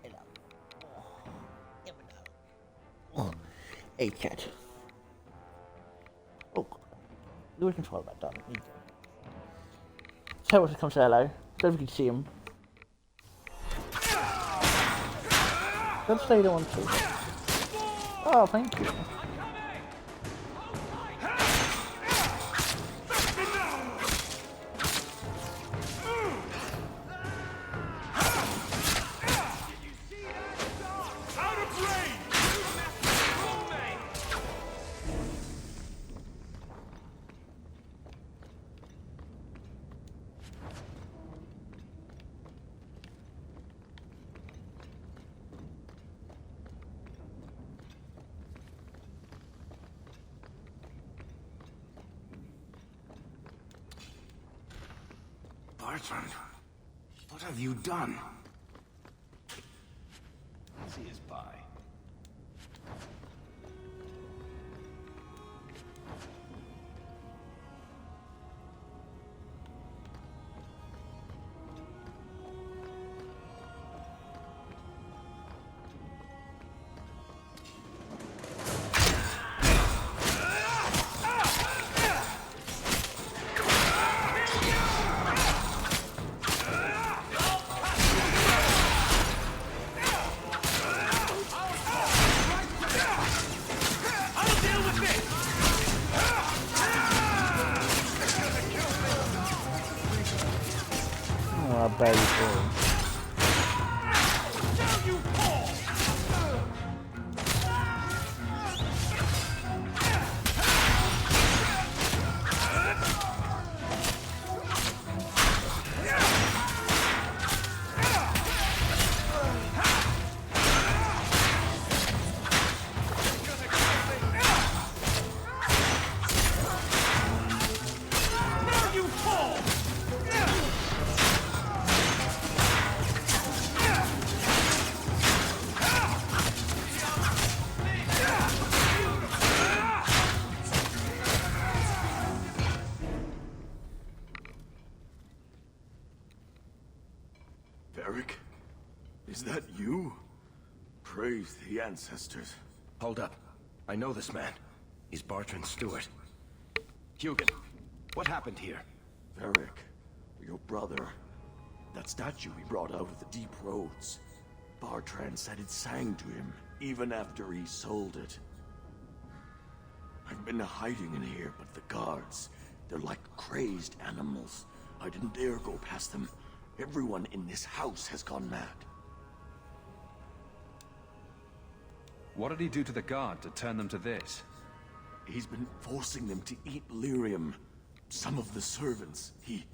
Hello. Oh, hey, cat. Oh, you can control that, darling. There you go. Tell us to come say hello. Don't forget to see him. Don't say you don't want to. Oh, thank you. Bartrand, what have you done? He is by. Very cool. Varric? Is that you? Praise the ancestors. Hold up. I know this man. He's Bartrand's steward. Hugin, what happened here? Varric, your brother. That statue he brought out of the deep roads. Bartrand said it sang to him, even after he sold it. I've been hiding in here, but the guards, they're like crazed animals. I didn't dare go past them. Everyone in this house has gone mad. What did he do to the guard to turn them to this? He's been forcing them to eat lyrium. Some of the servants, he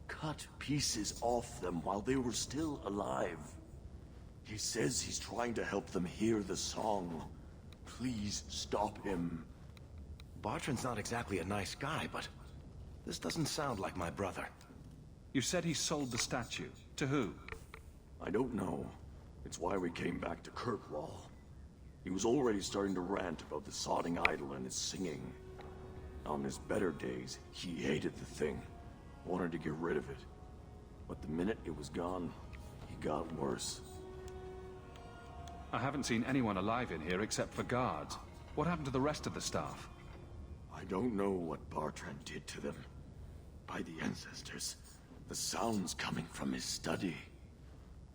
cut pieces off them while they were still alive. He says he's trying to help them hear the song. Please stop him. Bartrand's not exactly a nice guy, but this doesn't sound like my brother. You said he sold the statue. To who? I don't know. It's why we came back to Kirkwall. He was already starting to rant about the sodding idol and its singing. On his better days, he hated the thing. Wanted to get rid of it. But the minute it was gone, he got worse. I haven't seen anyone alive in here except for guards. What happened to the rest of the staff? I don't know what Bartrand did to them. By the ancestors, the sounds coming from his study.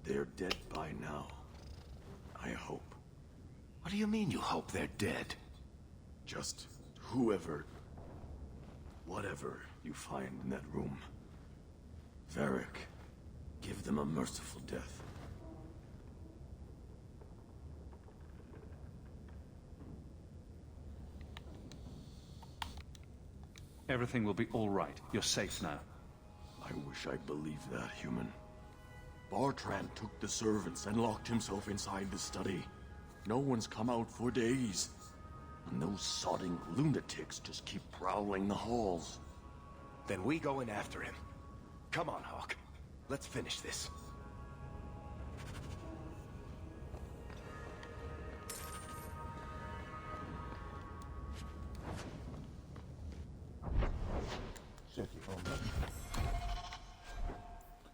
They're dead by now. I hope. What do you mean you hope they're dead? Just whoever, whatever you find in that room. Varric, give them a merciful death. Everything will be all right. You're safe now. I wish I believed that, human. Bartrand took the servants and locked himself inside the study. No one's come out for days. And those sodding lunatics just keep prowling the halls. Then we go in after him. Come on, Hawk. Let's finish this.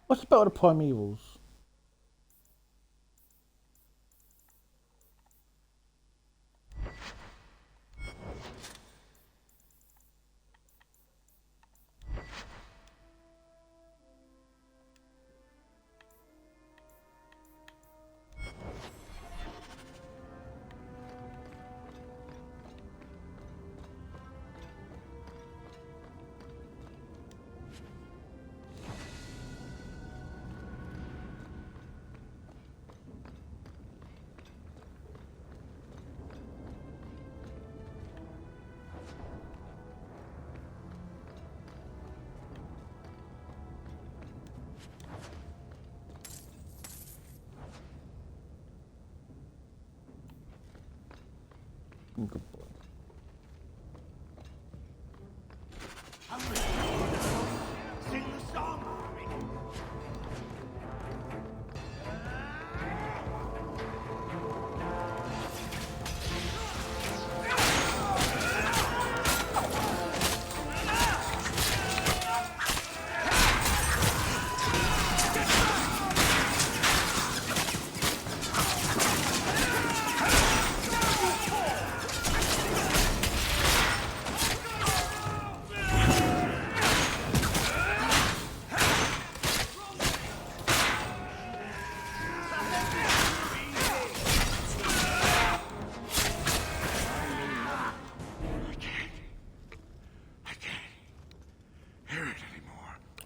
What's about the primevals? Good boy. Sing the song for me.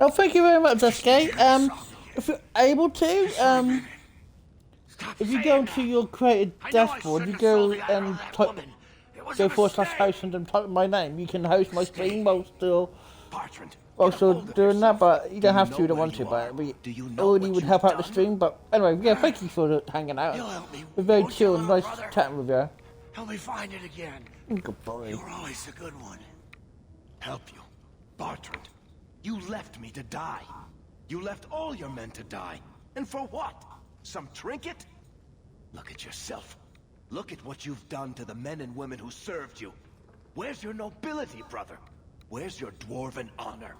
Oh, thank you very much, Sasuke. If you're able to, if you go to your created dashboard, you go and type, go /host and then type my name. You can host my stream while still doing that, but you don't have to if you don't want to. But it already would help out the stream. But anyway, yeah, thank you for hanging out. We're very chill and nice chatting with you. Help me find it again. Good boy. You're always a good one. Help you? Bartrand, you left me to die. You left all your men to die. And for what? Some trinket? Look at yourself. Look at what you've done to the men and women who served you. Where's your nobility, brother? Where's your dwarven honor?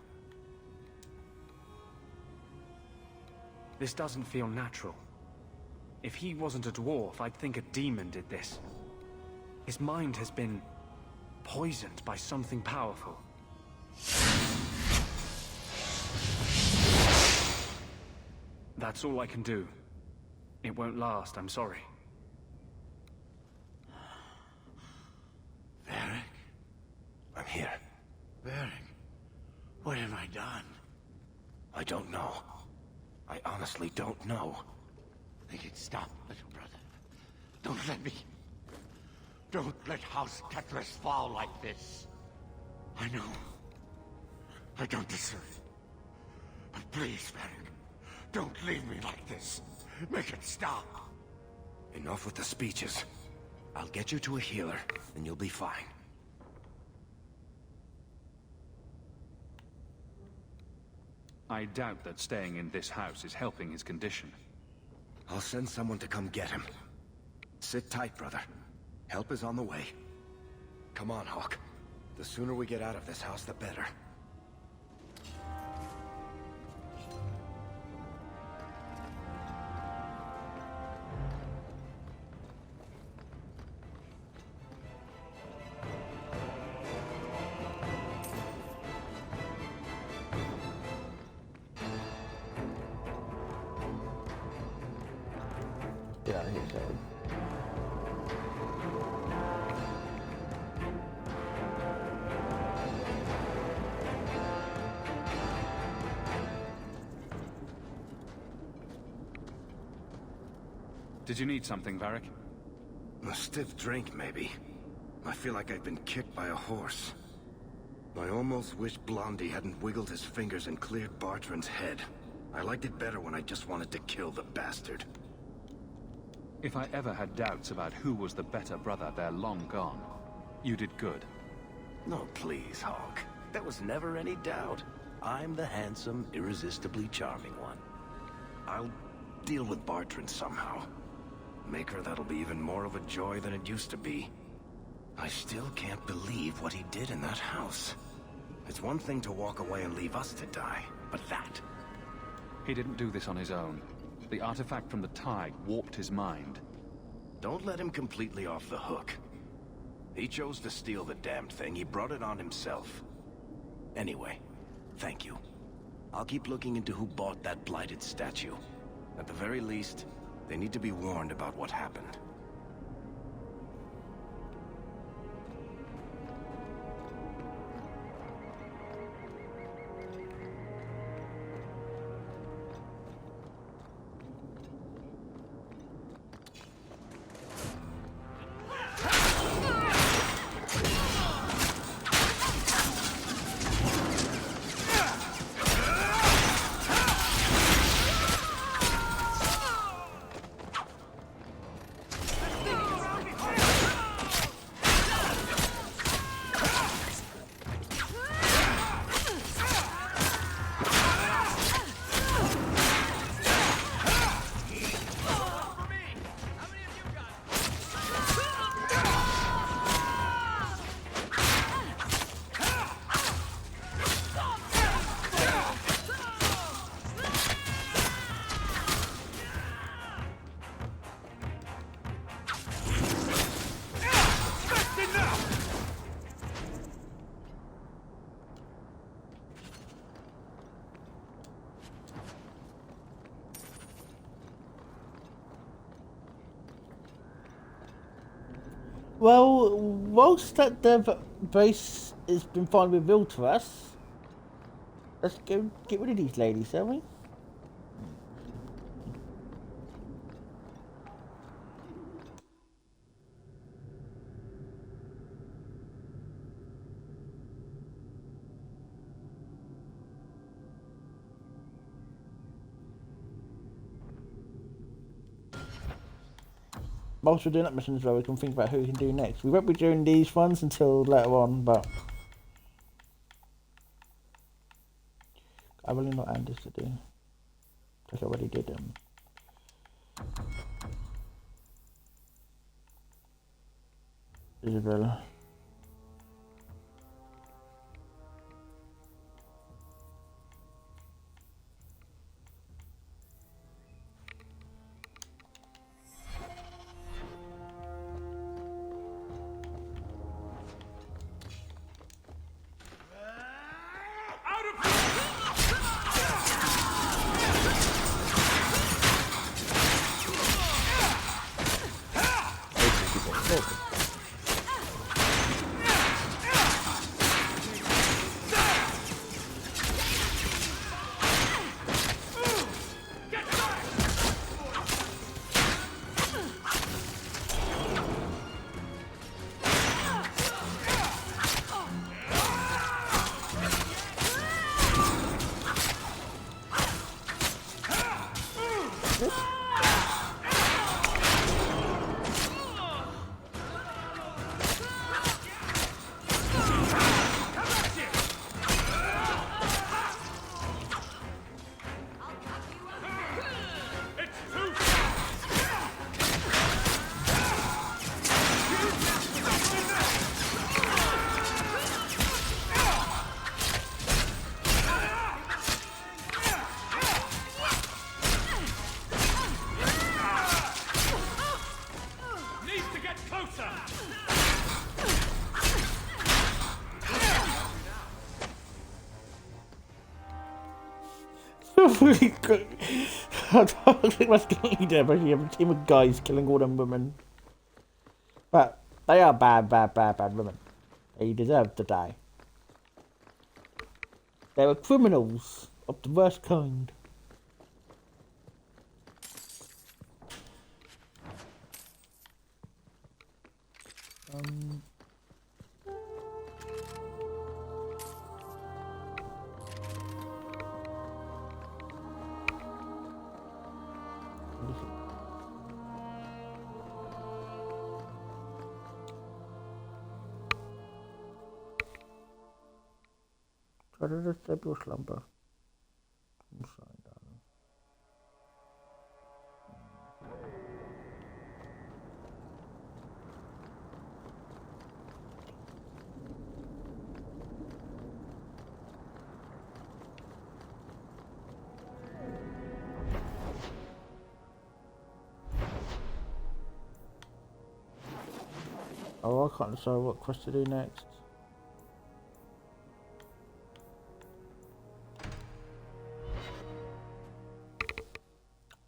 This doesn't feel natural. If he wasn't a dwarf, I'd think a demon did this. His mind has been poisoned by something powerful. That's all I can do. It won't last, I'm sorry. Varric? I'm here. Varric, what have I done? I don't know. I honestly don't know. Make it stop, little brother. Don't let me... Don't let House Tetris fall like this. I know. I don't deserve it. But please, Varric, don't leave me like this. Make it stop. Enough with the speeches. I'll get you to a healer, and you'll be fine. I doubt that staying in this house is helping his condition. I'll send someone to come get him. Sit tight, brother. Help is on the way. Come on, Hawk. The sooner we get out of this house, the better. Yeah, he's dead. Did you need something, Varric? A stiff drink, maybe. I feel like I've been kicked by a horse. I almost wish Blondie hadn't wiggled his fingers and cleared Bartrand's head. I liked it better when I just wanted to kill the bastard. If I ever had doubts about who was the better brother, they're long gone. You did good. No, please, Hawk. there was never any doubt. I'm the handsome, irresistibly charming one. I'll deal with Bartrand somehow. Make her that'll be even more of a joy than it used to be. I still can't believe what he did in that house. It's one thing to walk away and leave us to die, but that... He didn't do this on his own. The artifact from the Tide warped his mind. Don't let him completely off the hook. He chose to steal the damned thing. He brought it on himself. Anyway, thank you. I'll keep looking into who bought that blighted statue. At the very least, they need to be warned about what happened. Well, whilst that dev base has been finally revealed to us, let's go get rid of these ladies, shall we? Whilst we're doing that mission as well, we can think about who we can do next. We won't be doing these ones until later on, but I really not Anders to do. Because I already did them. Isabel. Really good. I don't think that's going to be there, but you have a team of guys killing all them women. But they are bad women. They deserve to die. They were criminals of the worst kind. Try to disturb your slumber. I'm sorry, darling. Oh, I can't decide what quest to do next.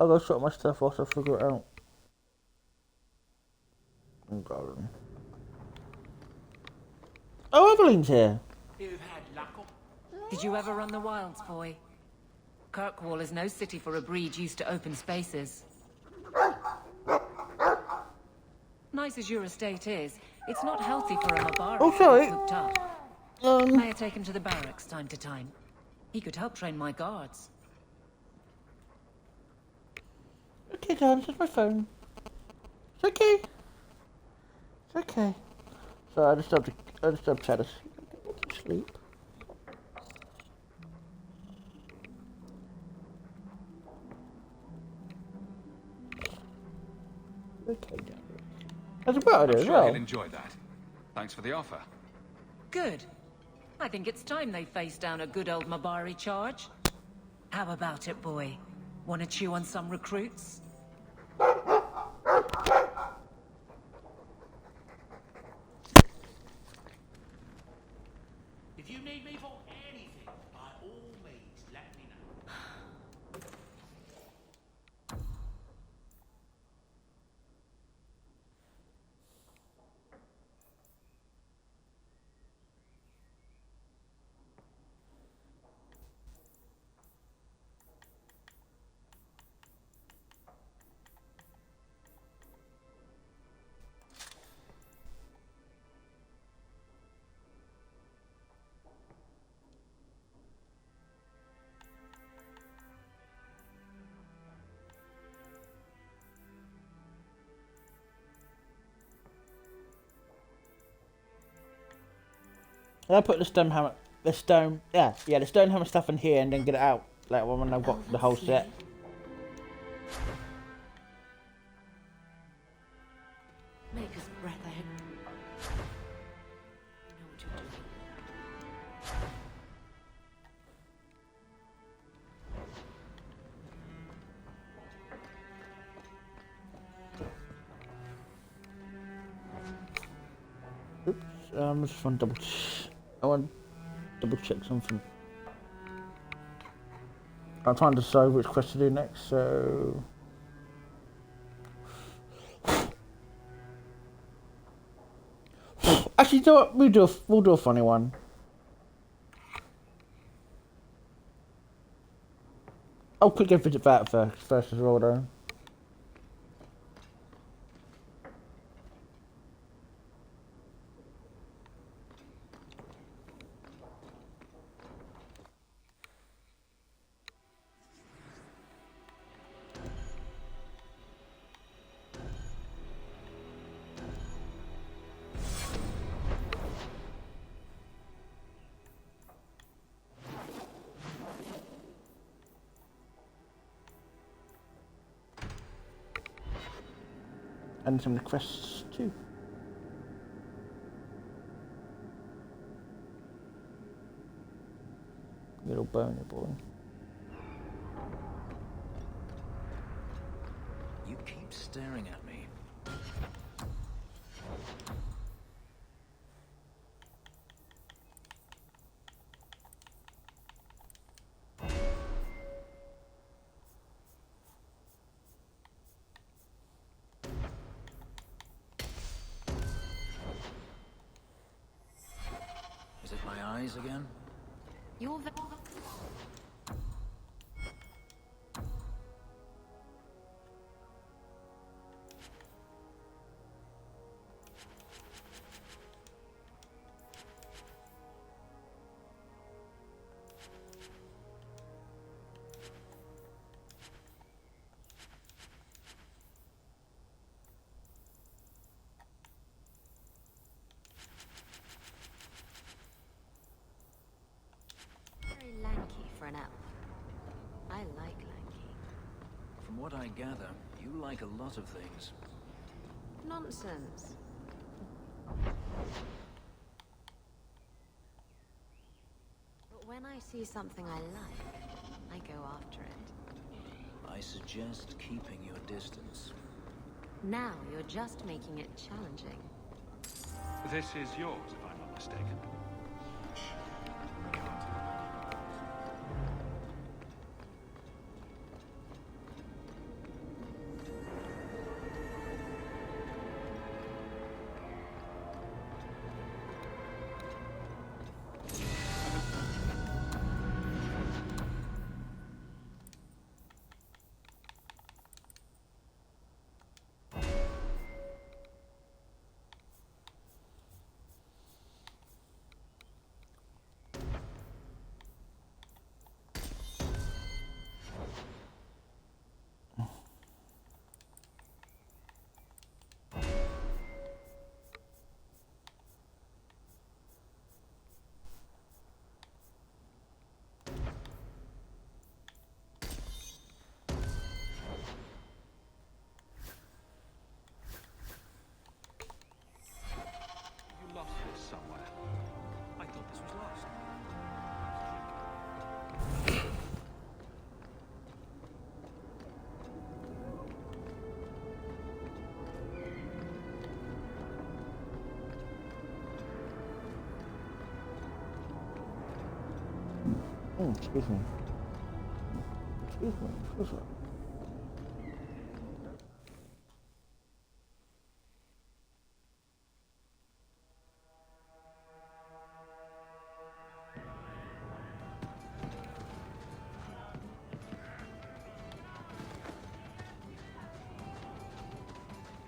I'll go sort my stuff whilst I figure it out. Oh, darling. Oh, Evelyn's here. You've had luck. Did you ever run the wilds, boy? Kirkwall is no city for a breed used to open spaces. Nice as your estate is, it's not healthy for a Mabari Oh, sorry. cooped up. May I take him to the barracks time to time? He could help train my guards. Okay, darling, it's my phone. It's okay. It's okay. So I just have to sleep. Okay, darling. That's about it I'm as sure well. he'll enjoy that. Thanks for the offer. Good. I think it's time they face down a good old Mabari charge. How about it, boy? Want to chew on some recruits? If you need me for anything, by all means, let me know. I'll put the stone hammer stuff in here and then get it out. Like when I've got the whole set. Maker's breath ahead. You know what you're doing. Oops, just want to double check something. I'm trying to decide which quest to do next, so actually, do what we'll do a funny one. I'll quick go visit that first as well, though. And some quests too. Little bony boy. You keep staring at me. Is it my eyes again? You're what I gather, you like a lot of things. Nonsense. But when I see something I like, I go after it. I suggest keeping your distance. Now you're just making it challenging. This is yours, if I'm not mistaken. Lost this somewhere. I thought this was lost. Oh, excuse me. Excuse me. Excuse me.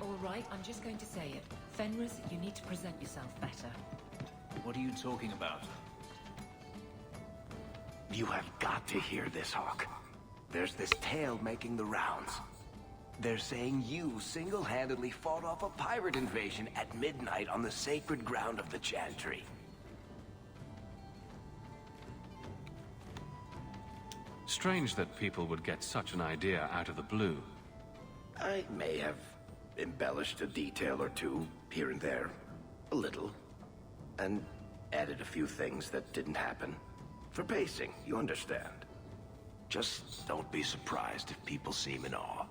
All right, I'm just going to say it. Fenris, you need to present yourself better. What are you talking about? You have got to hear this, Hawk. There's this tale making the rounds. They're saying you single-handedly fought off a pirate invasion at midnight on the sacred ground of the Chantry. Strange that people would get such an idea out of the blue. I may have embellished a detail or two, here and there. A little. And added a few things that didn't happen. For pacing, you understand. Just don't be surprised if people seem in awe.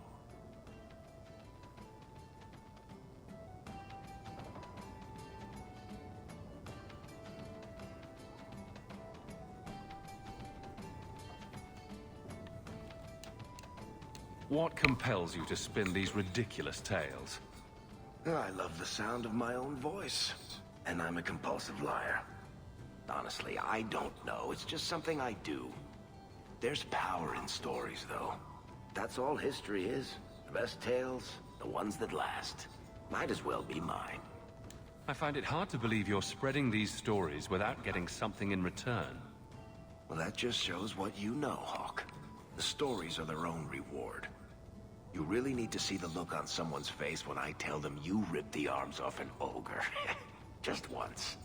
What compels you to spin these ridiculous tales? I love the sound of my own voice. And I'm a compulsive liar. Honestly, I don't know. It's just something I do. There's power in stories, though. That's all history is. The best tales, the ones that last. Might as well be mine. I find it hard to believe you're spreading these stories without getting something in return. Well, that just shows what you know, Hawk. The stories are their own reward. You really need to see the look on someone's face when I tell them you ripped the arms off an ogre. Just once.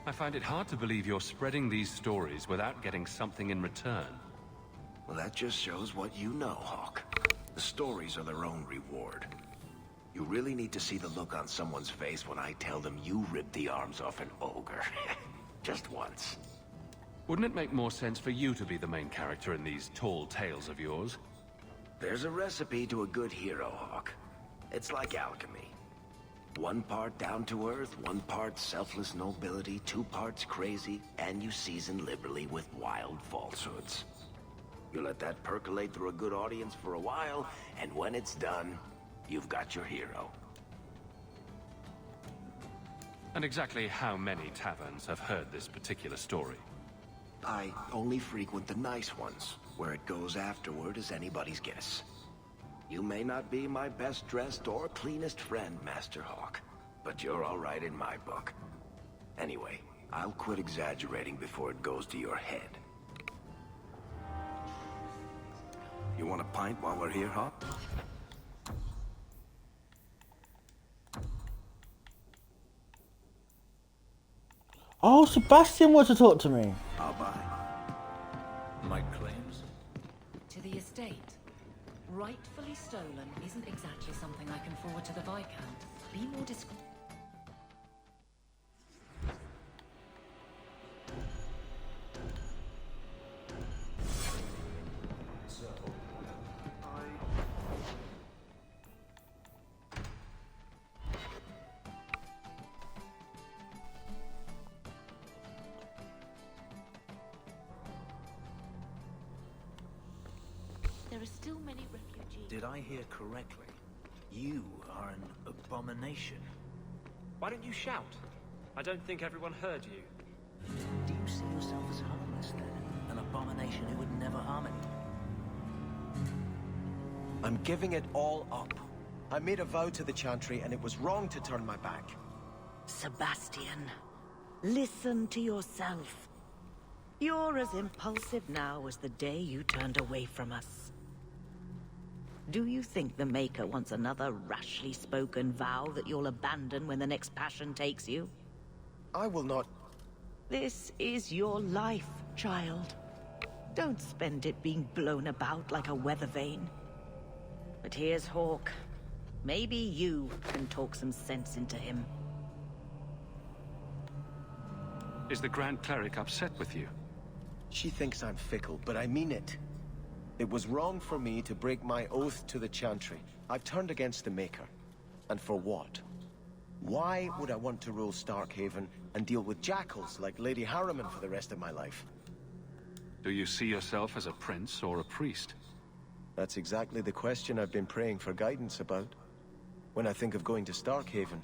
I find it hard to believe you're spreading these stories without getting something in return. Well, that just shows what you know, Hawk. The stories are their own reward. You really need to see the look on someone's face when I tell them you ripped the arms off an ogre. Just once. Wouldn't it make more sense for you to be the main character in these tall tales of yours? There's a recipe to a good hero, Hawk. It's like alchemy. 1 part down to earth, 1 part selfless nobility, 2 parts crazy, and you season liberally with wild falsehoods. You let that percolate through a good audience for a while, and when it's done, you've got your hero. And exactly how many taverns have heard this particular story? I only frequent the nice ones. Where it goes afterward is anybody's guess. You may not be my best dressed or cleanest friend, Master Hawk, but you're all right in my book. Anyway, I'll quit exaggerating before it goes to your head. You want a pint while we're here, Hop? Oh, Sebastian wants to talk to me. I'll buy. My claims? To the estate. Rightfully stolen isn't exactly something I can forward to the Viscount. Be more discreet. There are still many refugees. Did I hear correctly? You are an abomination. Why don't you shout? I don't think everyone heard you. Do you see yourself as harmless then? An abomination who would never harm anyone? I'm giving it all up. I made a vow to the Chantry, and it was wrong to turn my back. Sebastian, listen to yourself. You're as impulsive now as the day you turned away from us. Do you think the Maker wants another rashly spoken vow that you'll abandon when the next passion takes you? I will not... This is your life, child. Don't spend it being blown about like a weather vane. But here's Hawke. Maybe you can talk some sense into him. Is the Grand Cleric upset with you? She thinks I'm fickle, but I mean it. It was wrong for me to break my oath to the Chantry. I've turned against the Maker. And for what? Why would I want to rule Starkhaven and deal with jackals like Lady Harriman for the rest of my life? Do you see yourself as a prince or a priest? That's exactly the question I've been praying for guidance about. When I think of going to Starkhaven,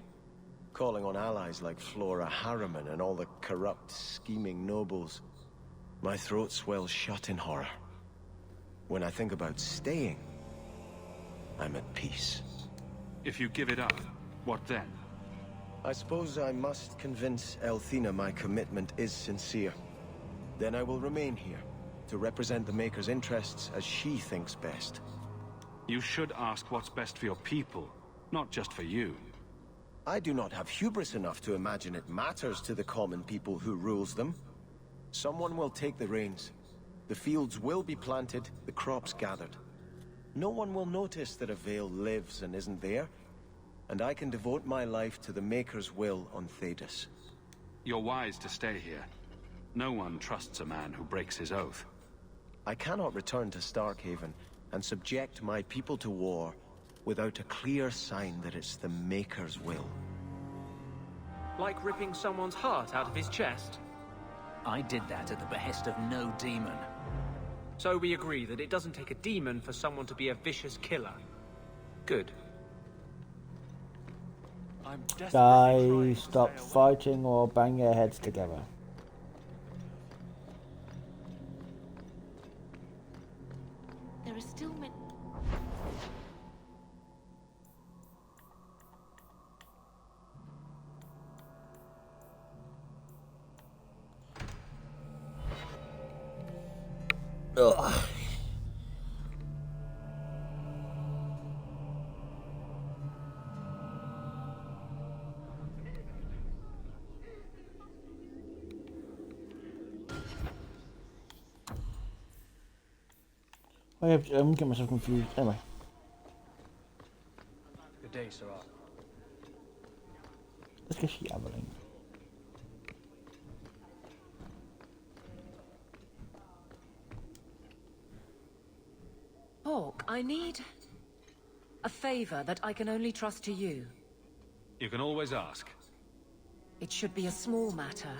calling on allies like Flora Harriman and all the corrupt, scheming nobles, my throat swells shut in horror. When I think about staying, I'm at peace. If you give it up, what then? I suppose I must convince Elthina my commitment is sincere. Then I will remain here, to represent the Maker's interests as she thinks best. You should ask what's best for your people, not just for you. I do not have hubris enough to imagine it matters to the common people who rules them. Someone will take the reins. The fields will be planted, the crops gathered. No one will notice that a Vale lives and isn't there, and I can devote my life to the Maker's will on Thedas. You're wise to stay here. No one trusts a man who breaks his oath. I cannot return to Starkhaven and subject my people to war without a clear sign that it's the Maker's will. Like ripping someone's heart out of his chest? I did that at the behest of no demon. So we agree that it doesn't take a demon for someone to be a vicious killer. Good. Guys, stop fighting or bang your heads together. There are still many... Ugh. I'm getting myself confused. Anyway. Good day, Sirrah. Let's go see Aveline. Hawke, I need a favor that I can only trust to you. You can always ask. It should be a small matter,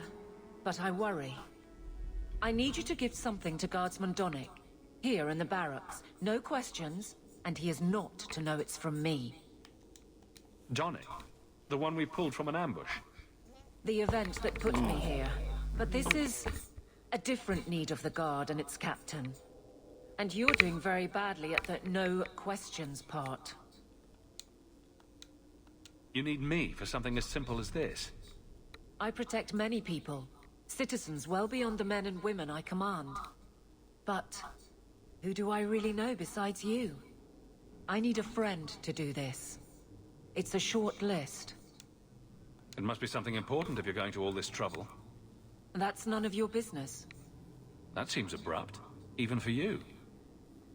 but I worry. I need you to give something to Guardsman Donnic, here in the barracks. No questions, and he is not to know it's from me. Donnic? The one we pulled from an ambush? The event that put me here. But this is a different need of the Guard and its captain. And you're doing very badly at the no questions part. You need me for something as simple as this? I protect many people. Citizens well beyond the men and women I command. But who do I really know besides you? I need a friend to do this. It's a short list. It must be something important if you're going to all this trouble. That's none of your business. That seems abrupt, even for you.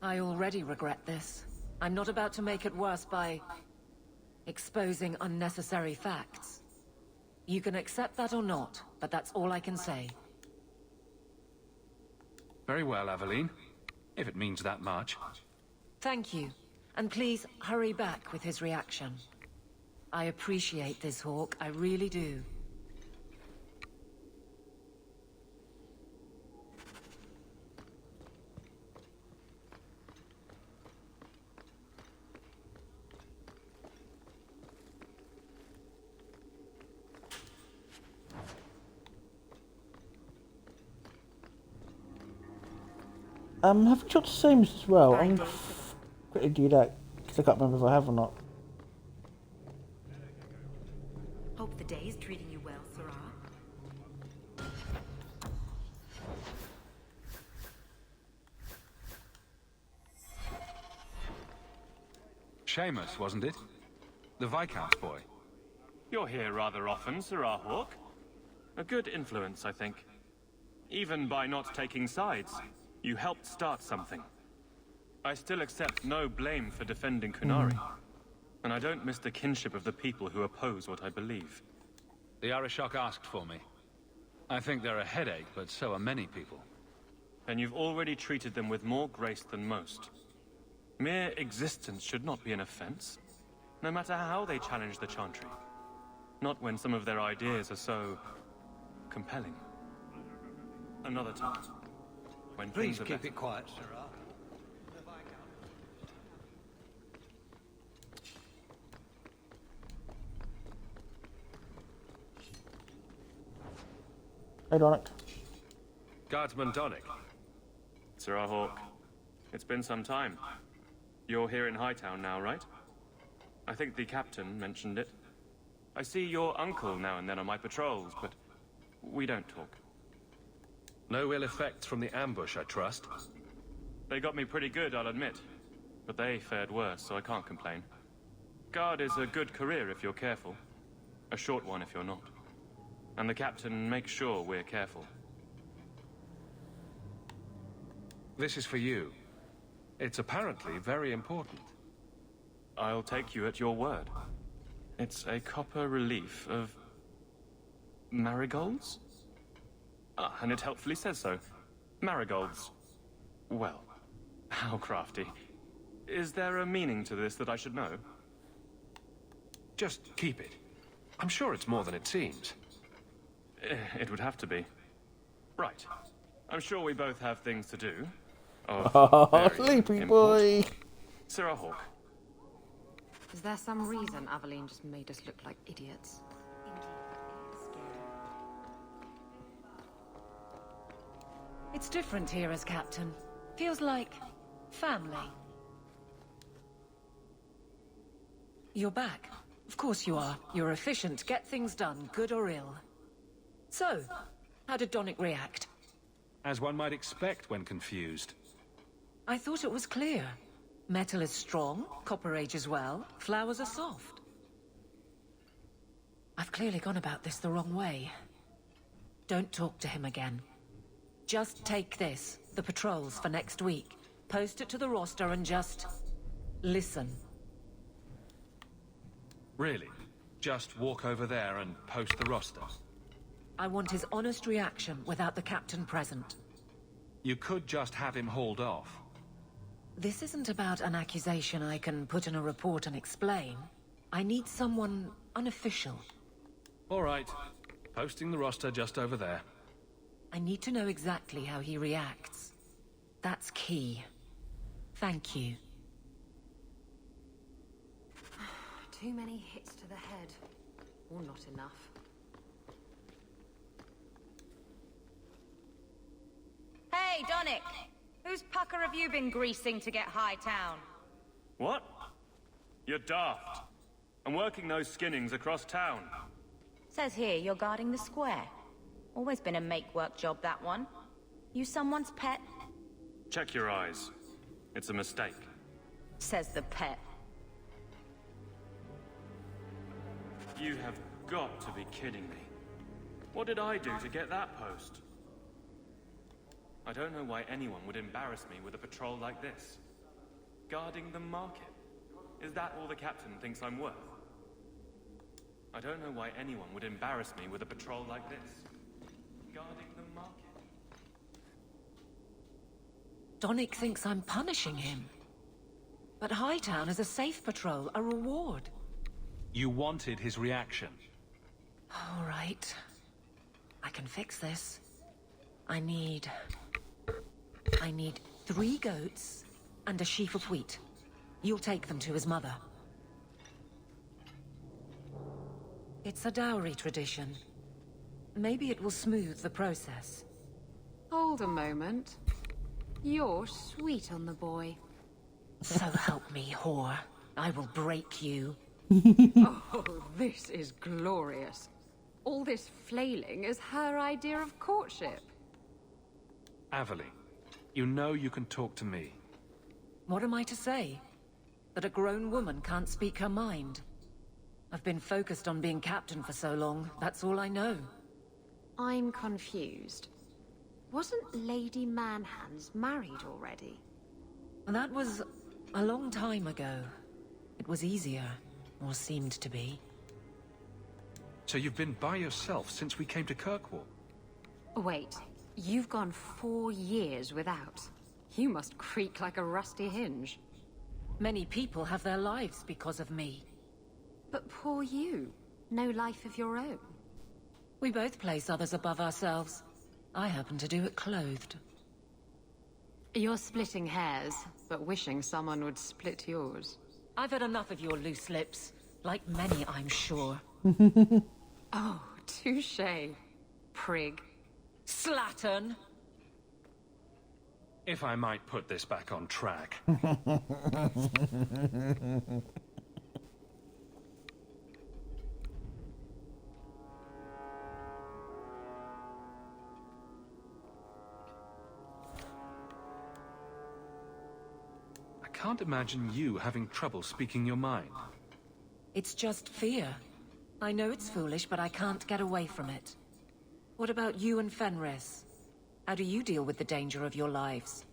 I already regret this. I'm not about to make it worse by exposing unnecessary facts. You can accept that or not, but that's all I can say. Very well, Aveline. If it means that much. Thank you. And please, hurry back with his reaction. I appreciate this, Hawke. I really do. Have we shot the same as well? I'm going to quickly do that, because I can't remember if I have or not. Hope the day is treating you well, Sirrah. Seamus, wasn't it? The Viscount's boy. You're here rather often, Sirrah Hawke. A good influence, I think. Even by not taking sides, you helped start something. I still accept no blame for defending Qunari. And I don't miss the kinship of the people who oppose what I believe. The Arishok asked for me. I think they're a headache, but so are many people. And you've already treated them with more grace than most. Mere existence should not be an offense, no matter how they challenge the Chantry. Not when some of their ideas are so compelling. Another time. When Please things are keep better. it quiet, Sirrah. Hey, Donick. Guardsman Donick. Sirrah Hawke, it's been some time. You're here in Hightown now, right? I think the captain mentioned it. I see your uncle now and then on my patrols, but we don't talk. No ill effects from the ambush, I trust. They got me pretty good, I'll admit. But they fared worse, so I can't complain. Guard is a good career if you're careful. A short one if you're not. And the captain makes sure we're careful. This is for you. It's apparently very important. I'll take you at your word. It's a copper relief of marigolds? Ah, and it helpfully says so. Marigolds. Well, how crafty. Is there a meaning to this that I should know? Just keep it. I'm sure it's more than it seems. It would have to be. Right. I'm sure we both have things to do. Oh, sleepy boy! Sirrah Hawke. Is there some reason Aveline just made us look like idiots? It's different here as captain. Feels like family. You're back. Of course you are. You're efficient, get things done, good or ill. So, how did Donick react? As one might expect when confused. I thought it was clear. Metal is strong, copper ages well, flowers are soft. I've clearly gone about this the wrong way. Don't talk to him again. Just take this, the patrols for next week. Post it to the roster and just listen. Really? Just walk over there and post the roster? I want his honest reaction without the captain present. You could just have him hauled off. This isn't about an accusation I can put in a report and explain. I need someone unofficial. All right. Posting the roster just over there. I need to know exactly how he reacts. That's key. Thank you. Too many hits to the head. Or not enough. Hey, Donick! Whose pucker have you been greasing to get Hightown? What? You're daft. I'm working those skinnings across town. Says here you're guarding the square. Always been a make-work job, that one. You someone's pet? Check your eyes. It's a mistake. Says the pet. You have got to be kidding me. What did I do to get that post? I don't know why anyone would embarrass me with a patrol like this. Guarding the market. Is that all the captain thinks I'm worth? I don't know why anyone would embarrass me with a patrol like this. Guarding the market. Donnic thinks I'm punishing him. But Hightown is a safe patrol, a reward. You wanted his reaction. All right. I can fix this. I need 3 goats and a sheaf of wheat. You'll take them to his mother. It's a dowry tradition. Maybe it will smooth the process. Hold a moment. You're sweet on the boy. So help me, whore. I will break you. Oh, this is glorious. All this flailing is her idea of courtship. Avelie, you know you can talk to me. What am I to say? That a grown woman can't speak her mind? I've been focused on being captain for so long, that's all I know. I'm confused. Wasn't Lady Manhands married already? That was a long time ago. It was easier, or seemed to be. So you've been by yourself since we came to Kirkwall? Wait, you've gone 4 years without. You must creak like a rusty hinge. Many people have their lives because of me. But poor you. No life of your own. We both place others above ourselves. I happen to do it clothed. You're splitting hairs, but wishing someone would split yours. I've had enough of your loose lips. Like many, I'm sure. Oh, touché. Prig. Slattern! If I might put this back on track. I can't imagine you having trouble speaking your mind. It's just fear. I know it's foolish, but I can't get away from it. What about you and Fenris? How do you deal with the danger of your lives?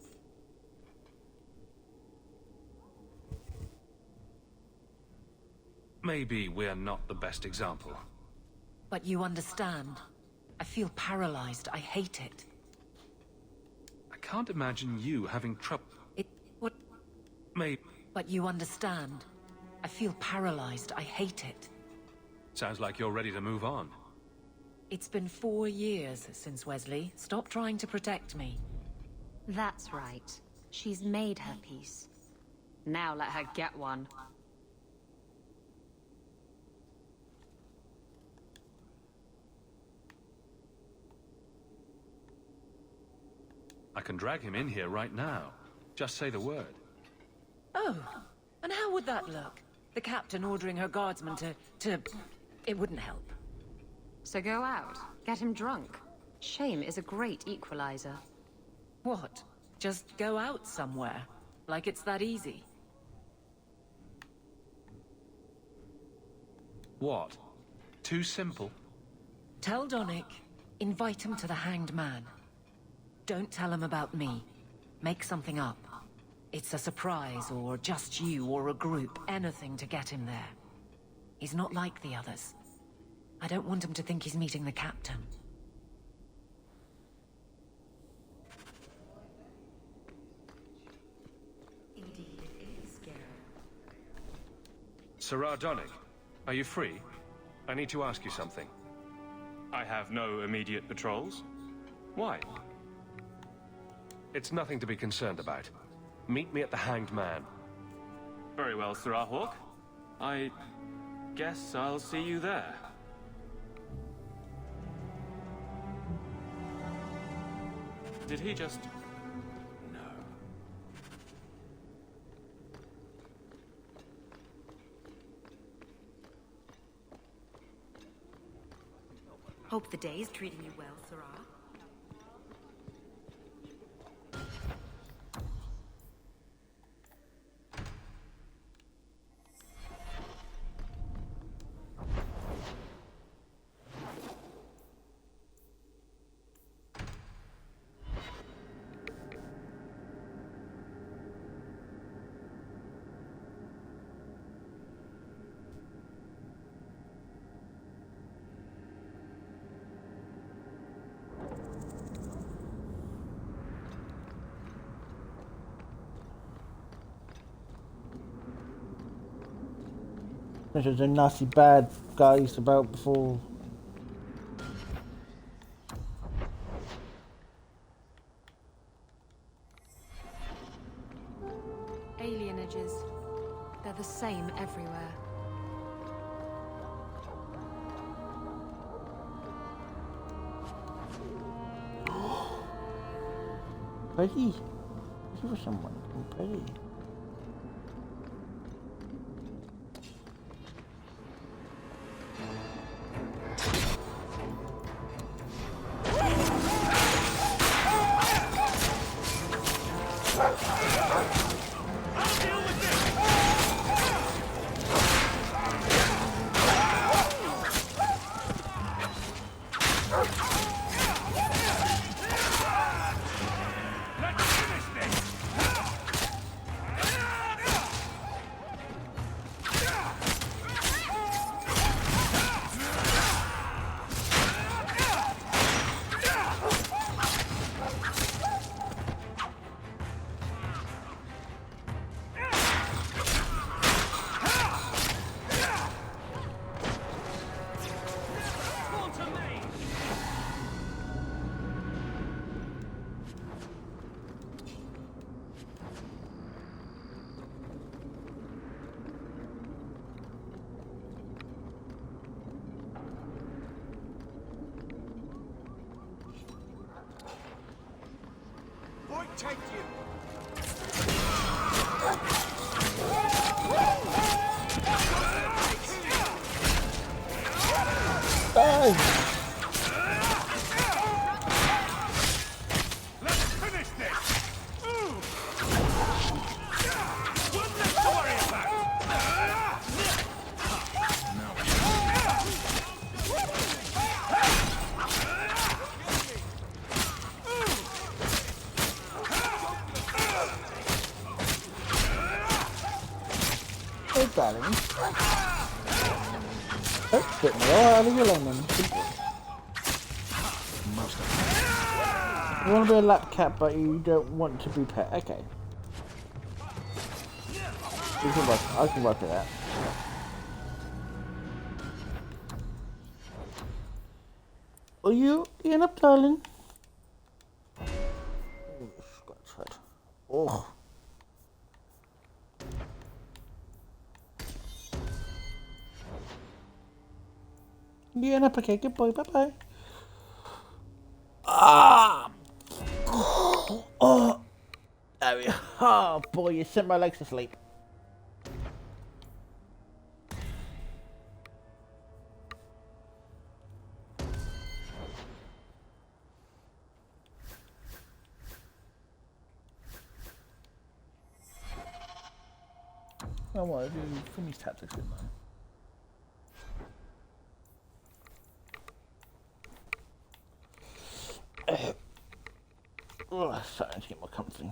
Maybe we're not the best example. But you understand. I feel paralyzed. I hate it. I can't imagine you having trouble. What? Maybe. But you understand. I feel paralyzed. I hate it. Sounds like you're ready to move on. It's been 4 years since Wesley. Stop trying to protect me. That's right. She's made her peace. Now let her get one. I can drag him in here right now. Just say the word. Oh, and how would that look? The captain ordering her guardsmen to... It wouldn't help. So go out. Get him drunk. Shame is a great equalizer. What? Just go out somewhere? Like it's that easy? What? Too simple? Tell Donnic. Invite him to the Hanged Man. Don't tell him about me. Make something up. It's a surprise, or just you, or a group. Anything to get him there. He's not like the others. I don't want him to think he's meeting the captain. Indeed, it is scary. Sirrah Donnic, are you free? I need to ask you something. I have no immediate patrols. Why? It's nothing to be concerned about. Meet me at the Hanged Man. Very well, Sirrah Hawk. I guess I'll see you there. Did he just... No. Hope the day is treating you well, Sarah. There's a nasty bad guys about before. Alienages. They're the same everywhere. Pretty. This was someone pretty. Take you. Let's finish this! One less to worry about! Hey, darling. Oh, get me all out of your lemon. You want to be a lap cat, but you don't want to be pet. Okay. We can work. I can work with that. Are you in up, darling? Oh, scratch head. Oh. Yeah, no, okay, good boy, bye bye. Ah! Oh! There we are. Oh boy, you sent my legs to sleep. I want to do finish tactics in there. Oh, starting to get more comfy.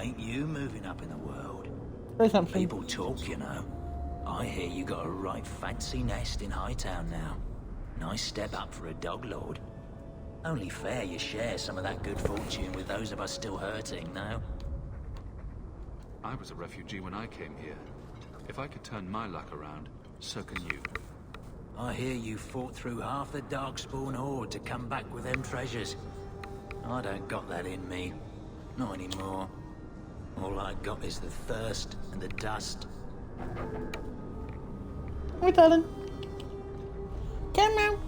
Ain't you moving up in the world? Say something. People talk, you know. I hear you got a right fancy nest in Hightown now. Nice step up for a dog lord. Only fair you share some of that good fortune with those of us still hurting, no? I was a refugee when I came here. If I could turn my luck around, so can you. I hear you fought through half the Darkspawn horde to come back with them treasures. I don't got that in me. Not anymore. All I got is the thirst and the dust. Hi, darling. Come on.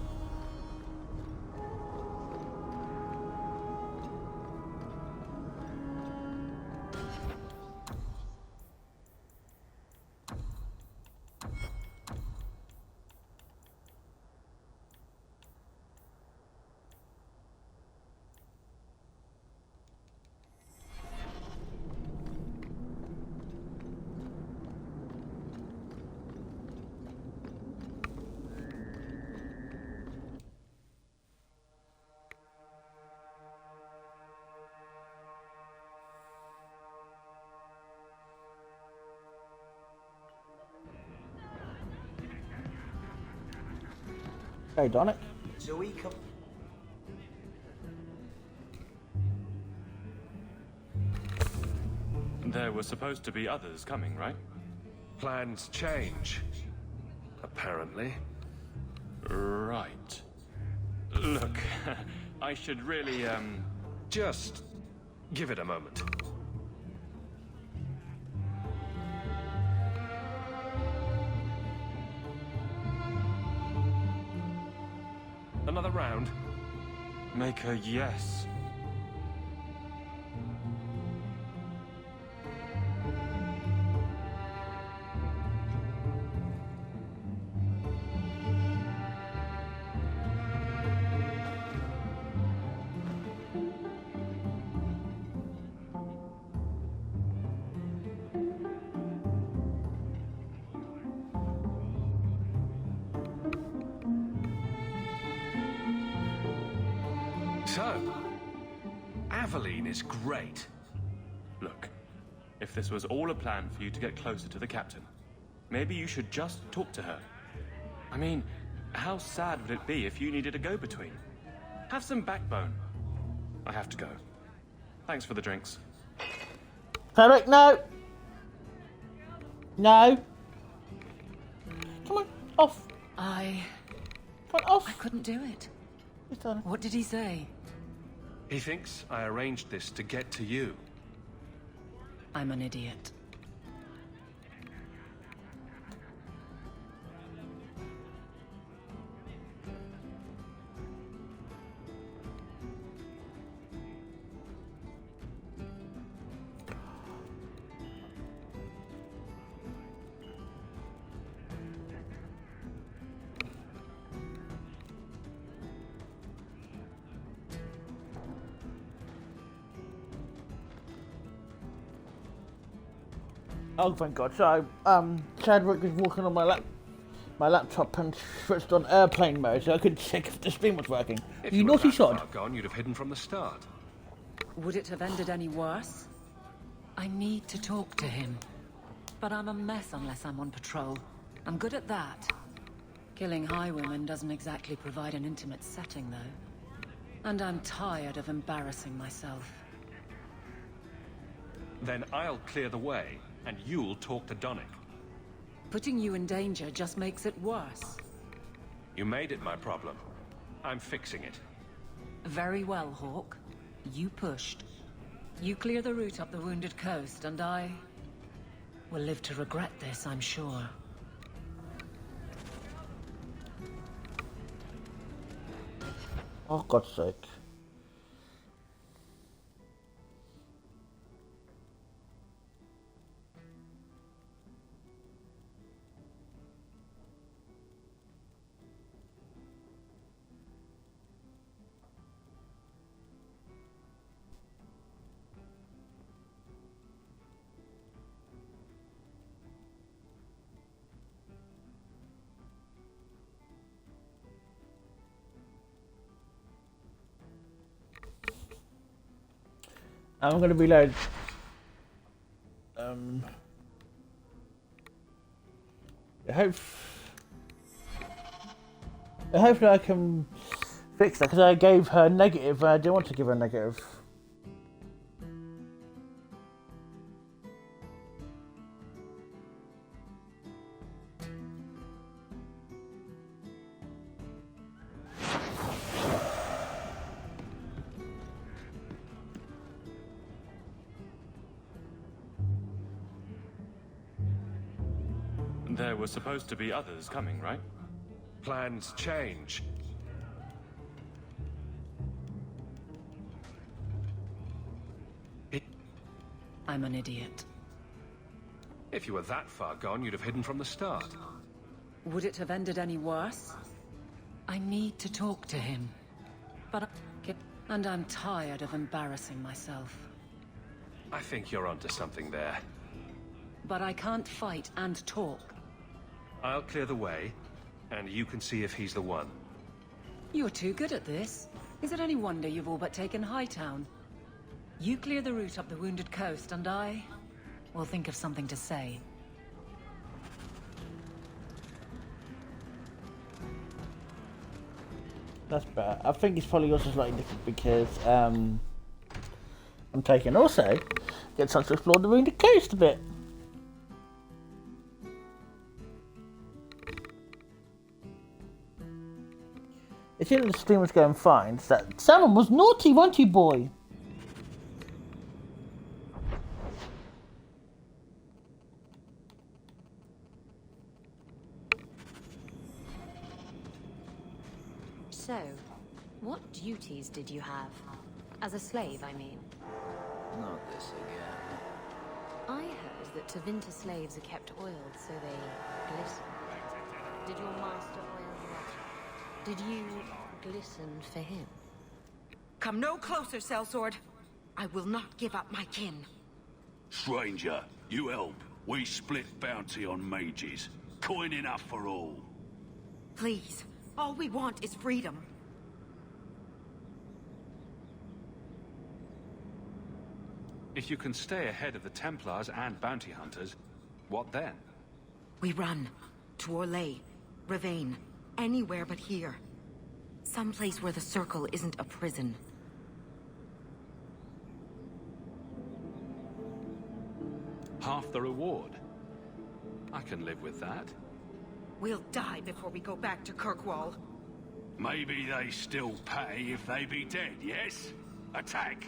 Hey, Donick. So we come. There were supposed to be others coming, right? Plans change. Apparently. Right. Look, I should really, Just give it a moment. Another round? Make a yes. So, Aveline is great. Look, if this was all a plan for you to get closer to the captain, maybe you should just talk to her. I mean, how sad would it be if you needed a go-between? Have some backbone. I have to go. Thanks for the drinks. Cleric, no. No. Come on, off. Come on, off. I couldn't do it. Yes, darling. What did he say? He thinks I arranged this to get to you. I'm an idiot. Oh, thank God. So, Chadwick is walking on my laptop and switched on airplane mode, so I couldn't check if the stream was working. If You you were naughty that sod. far gone, you'd have hidden from the start. Would it have ended any worse? I need to talk to him. But I'm a mess unless I'm on patrol. I'm good at that. Killing highwaymen doesn't exactly provide an intimate setting, though. And I'm tired of embarrassing myself. Then I'll clear the way, and you'll talk to Donick. Putting you in danger just makes it worse. You made it my problem. I'm fixing it. Very well, Hawk. You pushed. You clear the route up the Wounded Coast, and I will live to regret this, I'm sure. Oh, God's sake. I'm going to reload. Hopefully I can fix that, because I gave her negative and I didn't want to give her negative. There were supposed to be others coming, right? Plans change. I'm an idiot. If you were that far gone, you'd have hidden from the start. Would it have ended any worse? I need to talk to him. And I'm tired of embarrassing myself. I think you're onto something there. But I can't fight and talk. I'll clear the way, and you can see if he's the one. You're too good at this. Is it any wonder you've all but taken Hightown? You clear the route up the Wounded Coast, and I will think of something to say. That's better. I think it's probably also slightly different because I'm taking also get a chance to explore the Wounded Coast a bit. It seemed the stream was going fine. So that Salmon was naughty, wasn't he, boy? So, what duties did you have? As a slave, I mean. Not this again. I heard that Tevinter slaves are kept oiled so they glisten. Did your master oil you? Did you glisten for him? Come no closer, Sellsword. I will not give up my kin. Stranger, you help. We split bounty on mages. Coin enough for all. Please. All we want is freedom. If you can stay ahead of the Templars and bounty hunters, what then? We run. To Orlais, Ravain, anywhere but here. Someplace where the Circle isn't a prison. Half the reward. I can live with that. We'll die before we go back to Kirkwall. Maybe they still pay if they be dead, yes? Attack!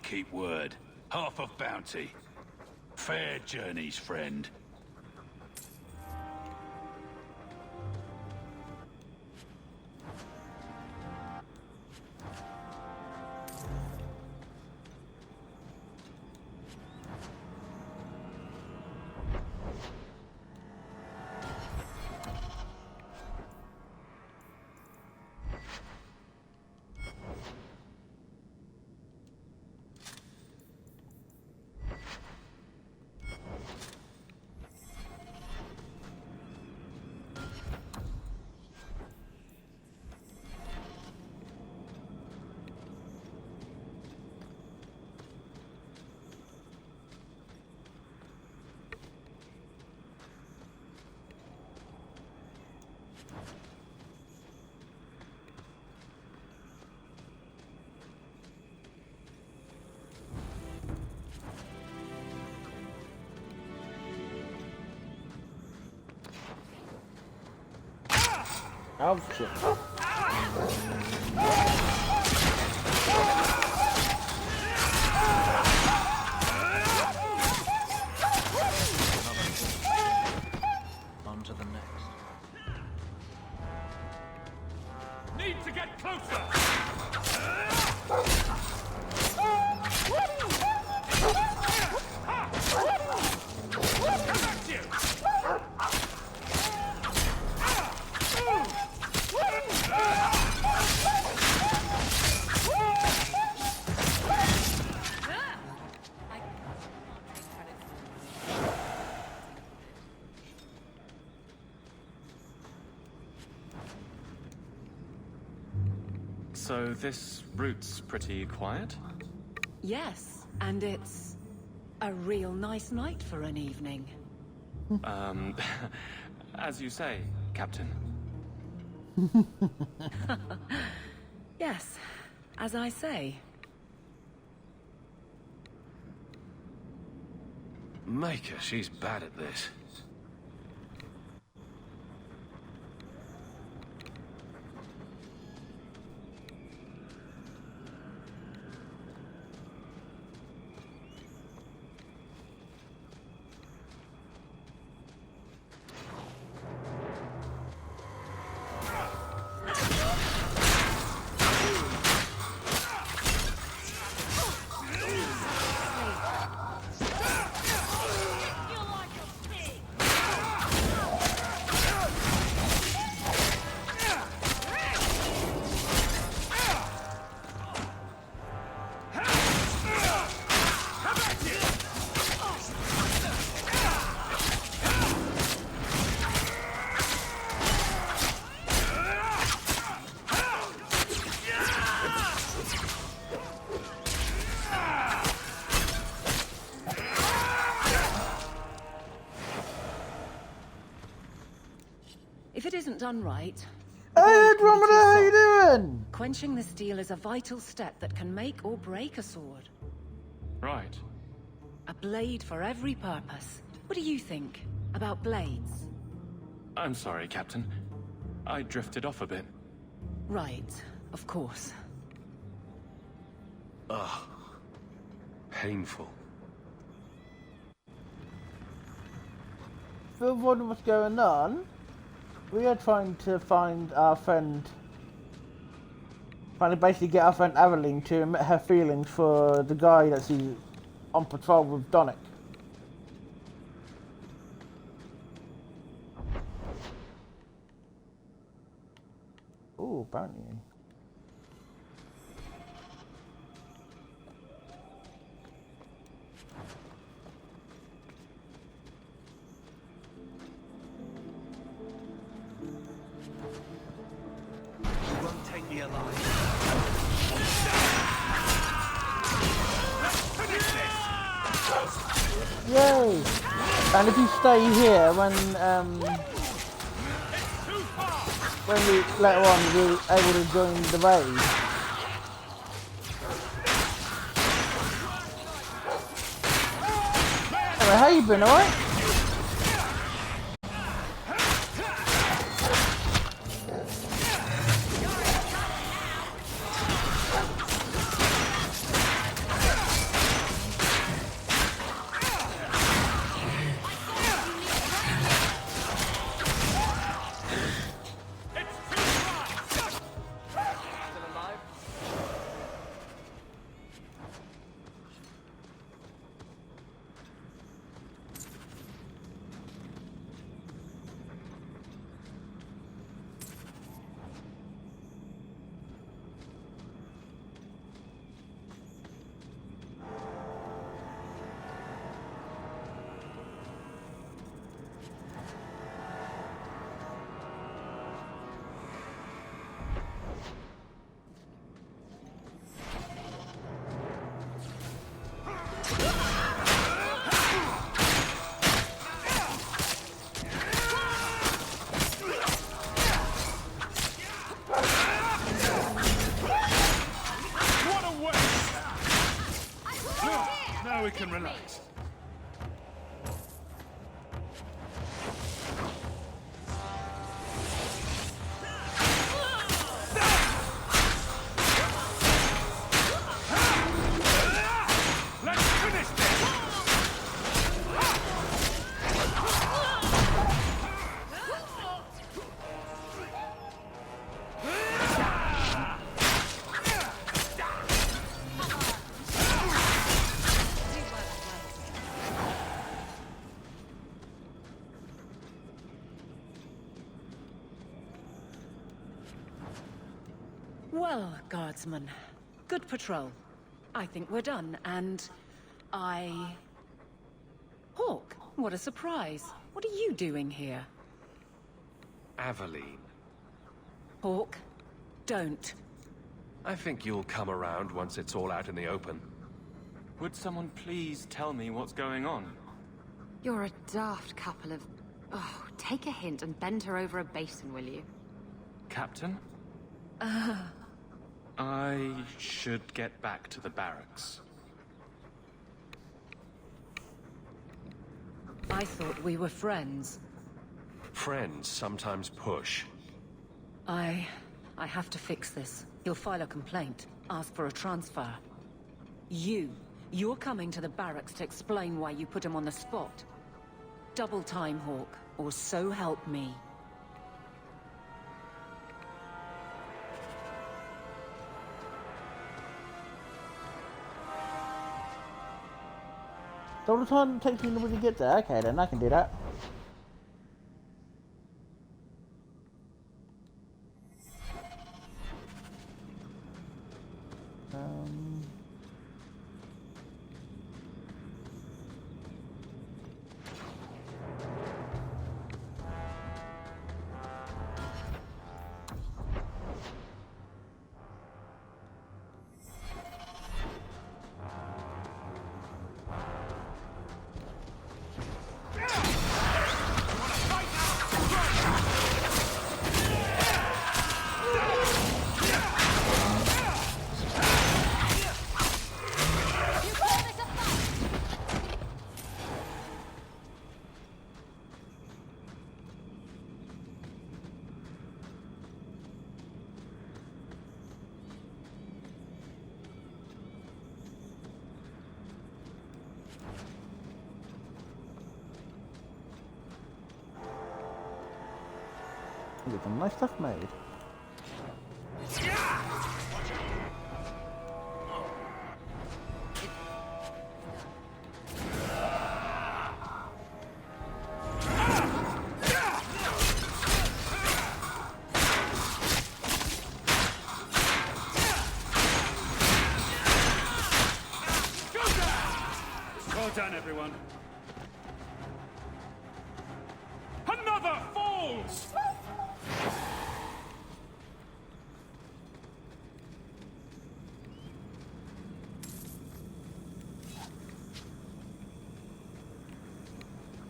Keep word. Half of bounty. Fair journeys, friend. Ouch. On to the next. need to get closer! Come at you! So this route's pretty quiet? Yes, and it's a real nice night for an evening. As you say, Captain. Yes, as I say. Maker, she's bad at this. If it isn't done right... Hey, Andromeda, how you doing? Quenching the steel is a vital step that can make or break a sword. Right. A blade for every purpose. What do you think about blades? I'm sorry, Captain. I drifted off a bit. Right, of course. Ugh. Painful. Still wondering what's going on. We are trying to find our friend... Trying to basically get our friend Aveline to admit her feelings for the guy that's on patrol with Donick. Ooh, bounty. You won't take me alive. Yay! And if you stay here, when we later on we're able to join the raid. Anyway, how you been, alright? Now we can relax. Let's finish this! Well, guardsman, good patrol. I think we're done, and Hawke, what a surprise. What are you doing here? Aveline. Hawke, don't. I think you'll come around once it's all out in the open. Would someone please tell me what's going on? You're a daft couple of... Oh, take a hint and bend her over a basin, will you? Captain? I should get back to the barracks. I thought we were friends. Friends sometimes push. I have to fix this. He'll file a complaint, ask for a transfer. You're coming to the barracks to explain why you put him on the spot. Double time, Hawke, or so help me. Double the time it takes me to get there. Okay, then I can do that. Get some nice stuff made. Well done, everyone. Another falls!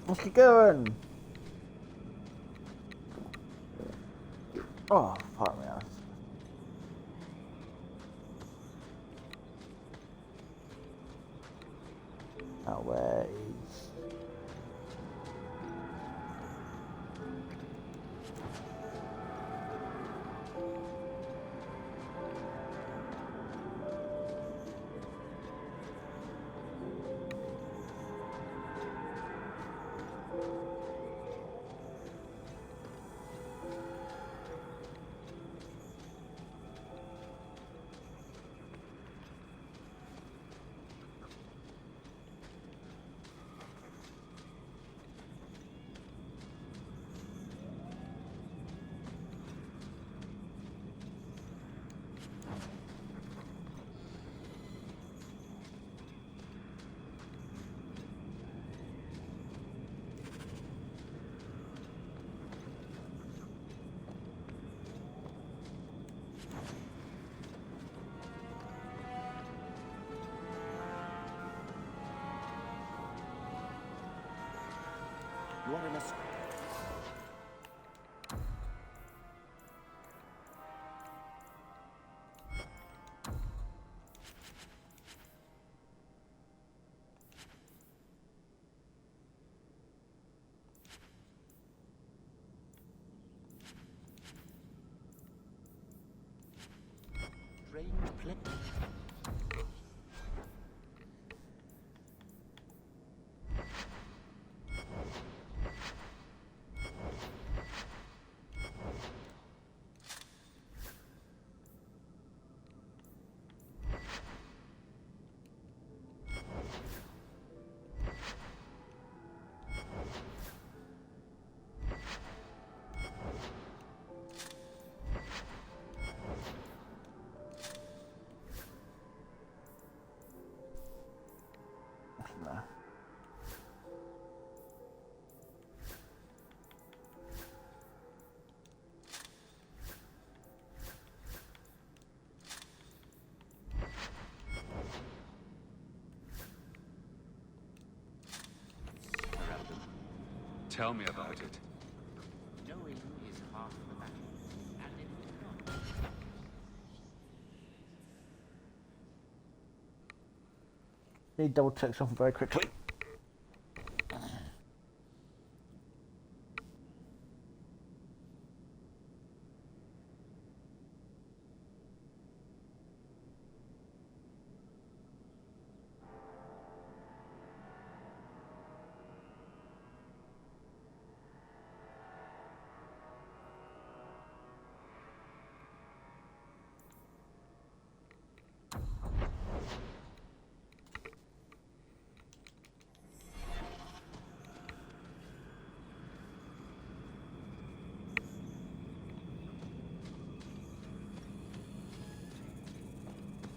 Let's get going. Oh, pardon me. That way. You are in a... Strange place. Tell me about it. Knowing is half the battle, and it will not. Need to double check something very quickly.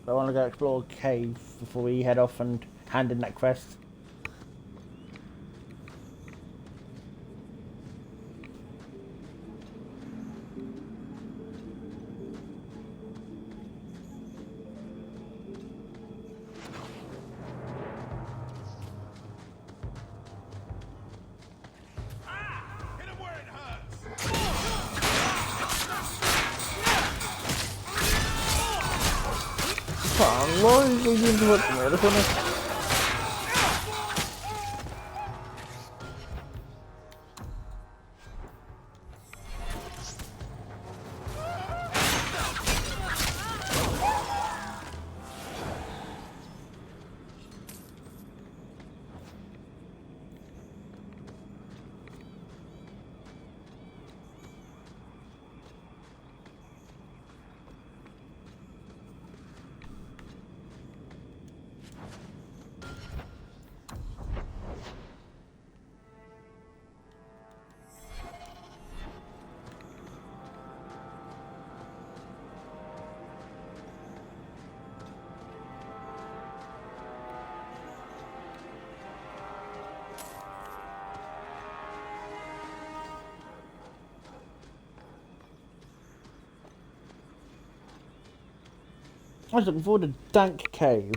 I want to go explore a cave before we head off and hand in that quest. Lord, you didn't do it to me, look at me. I was looking forward to Dank Cave.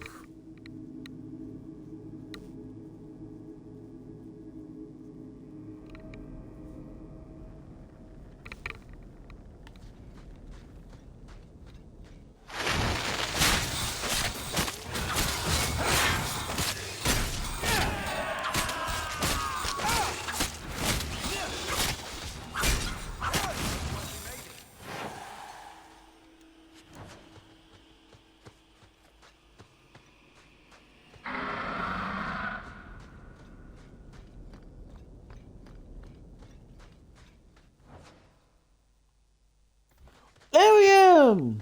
Arium!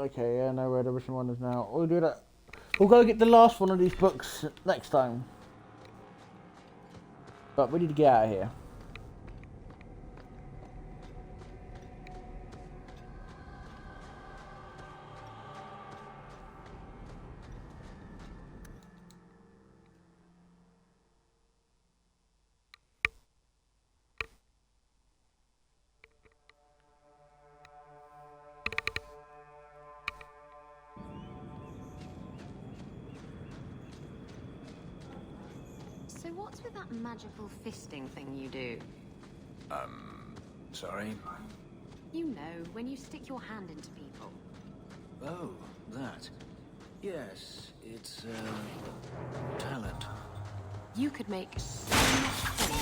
Okay, I know where the original one is now. We'll do that. We'll go get the last one of these books next time. But we need to get out of here. So what's with that magical fisting thing you do? Sorry? You know, when you stick your hand into people. Oh, that. Yes, it's, talent. You could make so much money.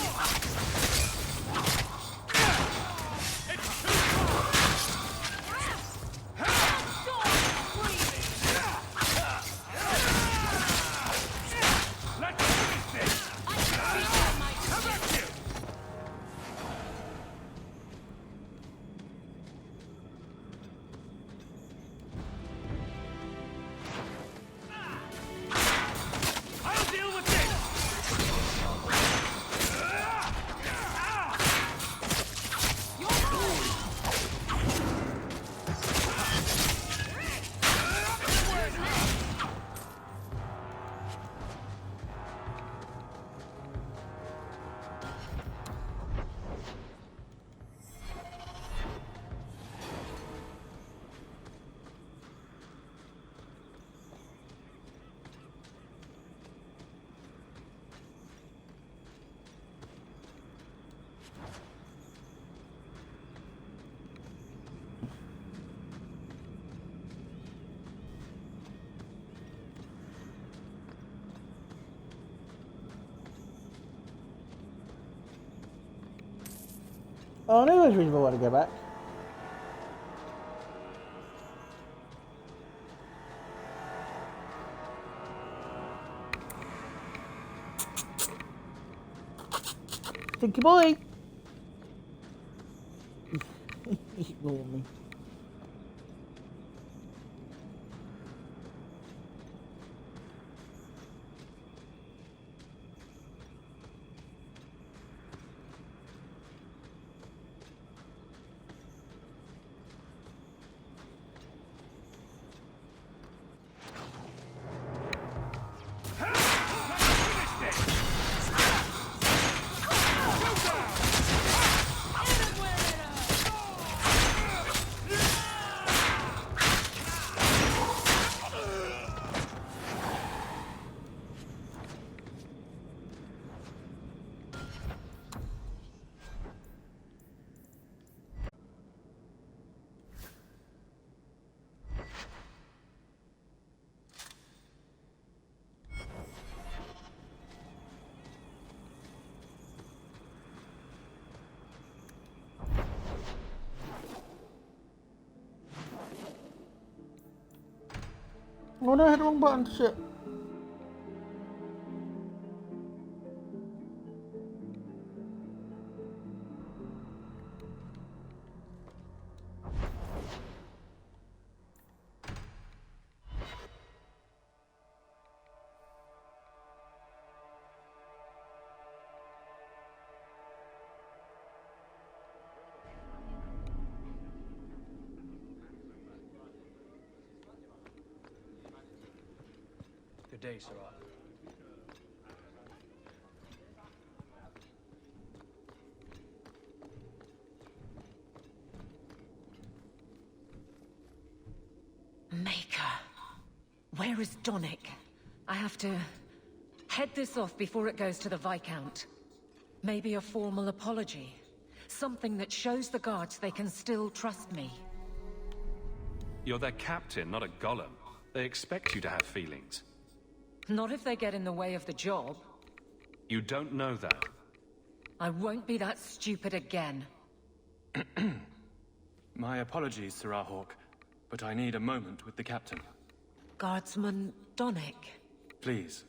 Oh, I knew there was a reason why to go back. Stinky boy! Ignore me. Oh no, I hit the wrong button, shit. Good day, Sirrah. Maker. Where is Donick? I have to head this off before it goes to the Viscount. Maybe a formal apology. Something that shows the guards they can still trust me. You're their captain, not a golem. They expect you to have feelings. Not if they get in the way of the job. You don't know that. I won't be that stupid again. My apologies, Sirrah Hawk, but I need a moment with the captain. Guardsman Donick. Please.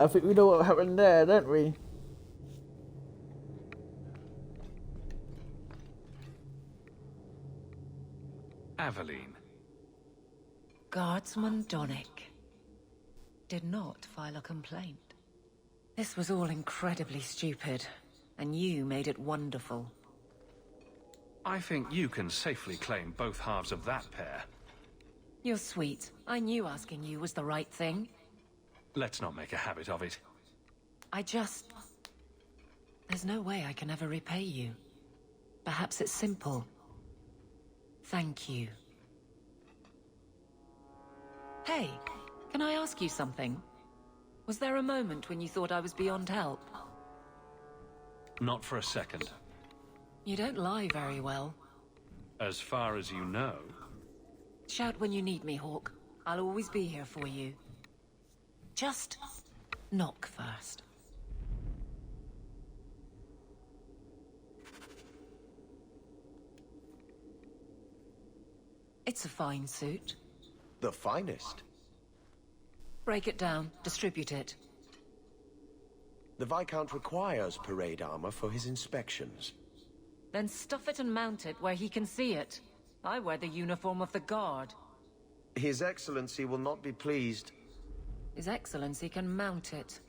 I think we know what happened there, don't we? Aveline. Guardsman Donick did not file a complaint. This was all incredibly stupid, and you made it wonderful. I think you can safely claim both halves of that pair. You're sweet. I knew asking you was the right thing. Let's not make a habit of it. There's no way I can ever repay you. Perhaps it's simple. Thank you. Hey, can I ask you something? Was there a moment when you thought I was beyond help? Not for a second. You don't lie very well. As far as you know. Shout when you need me, Hawk. I'll always be here for you. Just knock first. It's a fine suit. The finest. Break it down, distribute it. The Viscount requires parade armor for his inspections. Then stuff it and mount it where he can see it. I wear the uniform of the Guard. His Excellency will not be pleased. His Excellency can mount it.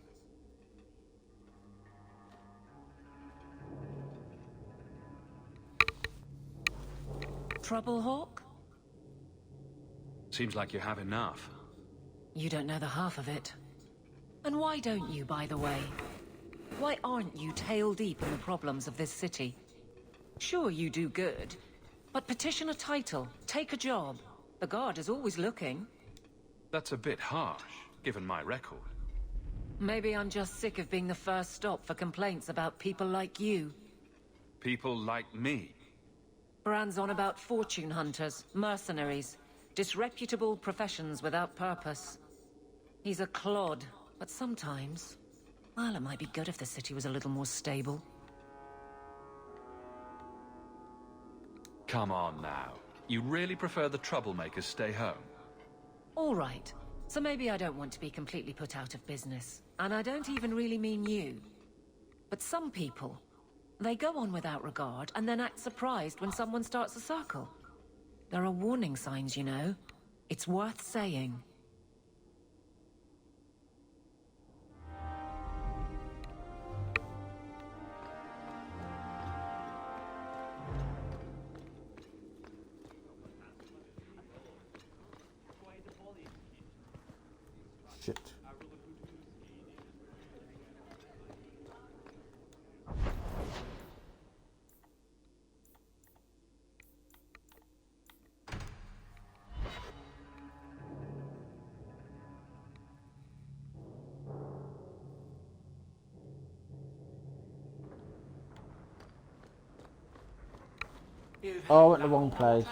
Trouble, Hawk? Seems like you have enough. You don't know the half of it. And why don't you, by the way? Why aren't you tail deep in the problems of this city? Sure, you do good, but petition a title, take a job. The Guard is always looking. That's a bit harsh, given my record. Maybe I'm just sick of being the first stop for complaints about people like you. People like me? Brand's on about fortune hunters, mercenaries, disreputable professions without purpose. He's a clod, but sometimes, well, it might be good if the city was a little more stable. Come on now. You really prefer the troublemakers stay home? All right. So maybe I don't want to be completely put out of business. And I don't even really mean you. But some people, they go on without regard and then act surprised when someone starts a circle. There are warning signs, you know. It's worth saying. Shit. Oh, I went the wrong place.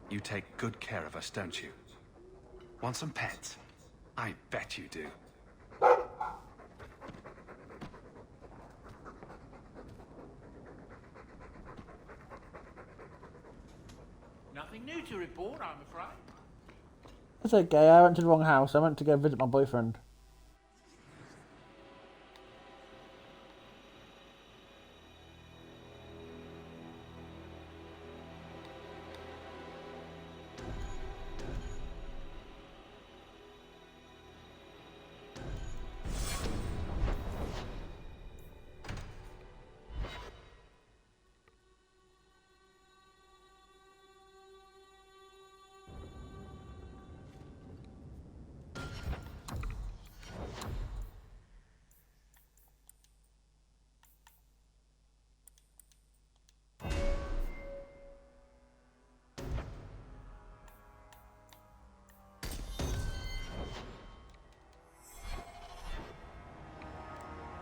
You take good care of us, don't you? Want some pets? I bet you do. Nothing new to report, I'm afraid. It's okay, I went to the wrong house. I went to go visit my boyfriend.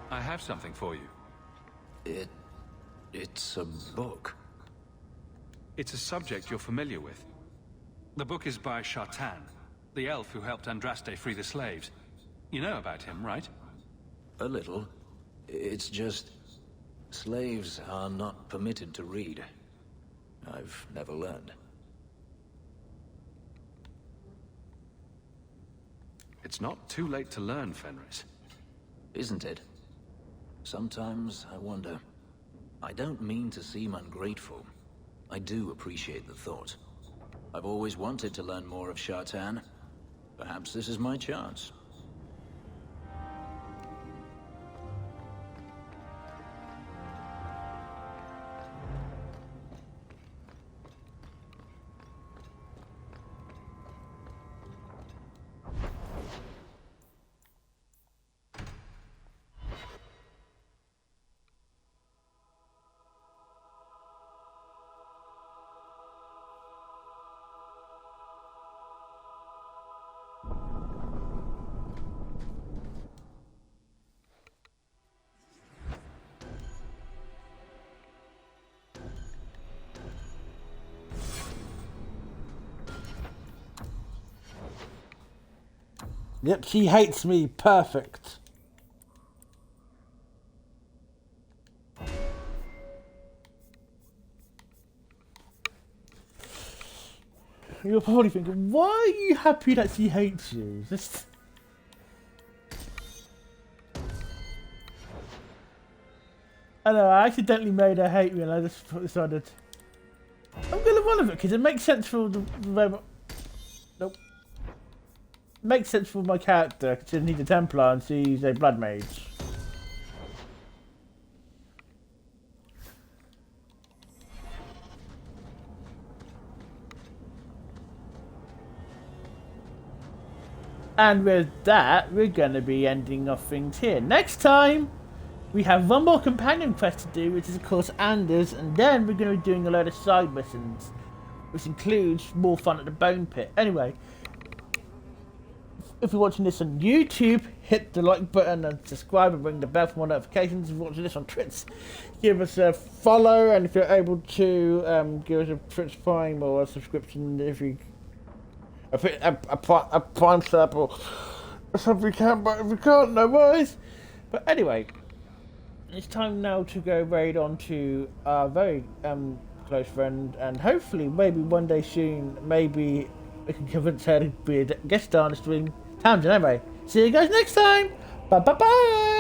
I have something for you. It's a book. It's a subject you're familiar with. The book is by Shartan, the elf who helped Andraste free the slaves. You know about him, right? A little. It's just... Slaves are not permitted to read. I've never learned. It's not too late to learn, Fenris. Isn't it? Sometimes I wonder. I don't mean to seem ungrateful. I do appreciate the thought. I've always wanted to learn more of Shartan. Perhaps this is my chance. Yep, she hates me. Perfect. You're probably thinking, why are you happy that she hates you? Just... I know, I accidentally made her hate me and I just decided I'm gonna run with it because it makes sense for the robot. Nope. Makes sense for my character because he's a Templar and she's a Blood Mage. And with that, we're going to be ending off things here. Next time, we have one more companion quest to do, which is of course Anders, and then we're going to be doing a load of side missions, which includes more fun at the Bone Pit. Anyway, if you're watching this on YouTube, hit the like button and subscribe and ring the bell for more notifications. If you're watching this on Twitch, give us a follow, and if you're able to, give us a Twitch Prime or a subscription if you... a Prime sub or something we can, but if we can't, no worries. But anyway, it's time now to go raid on to our very close friend, and hopefully, maybe one day soon, maybe we can convince her to be a guest star on the stream. Tamsin, anyway. See you guys next time. Bye bye bye.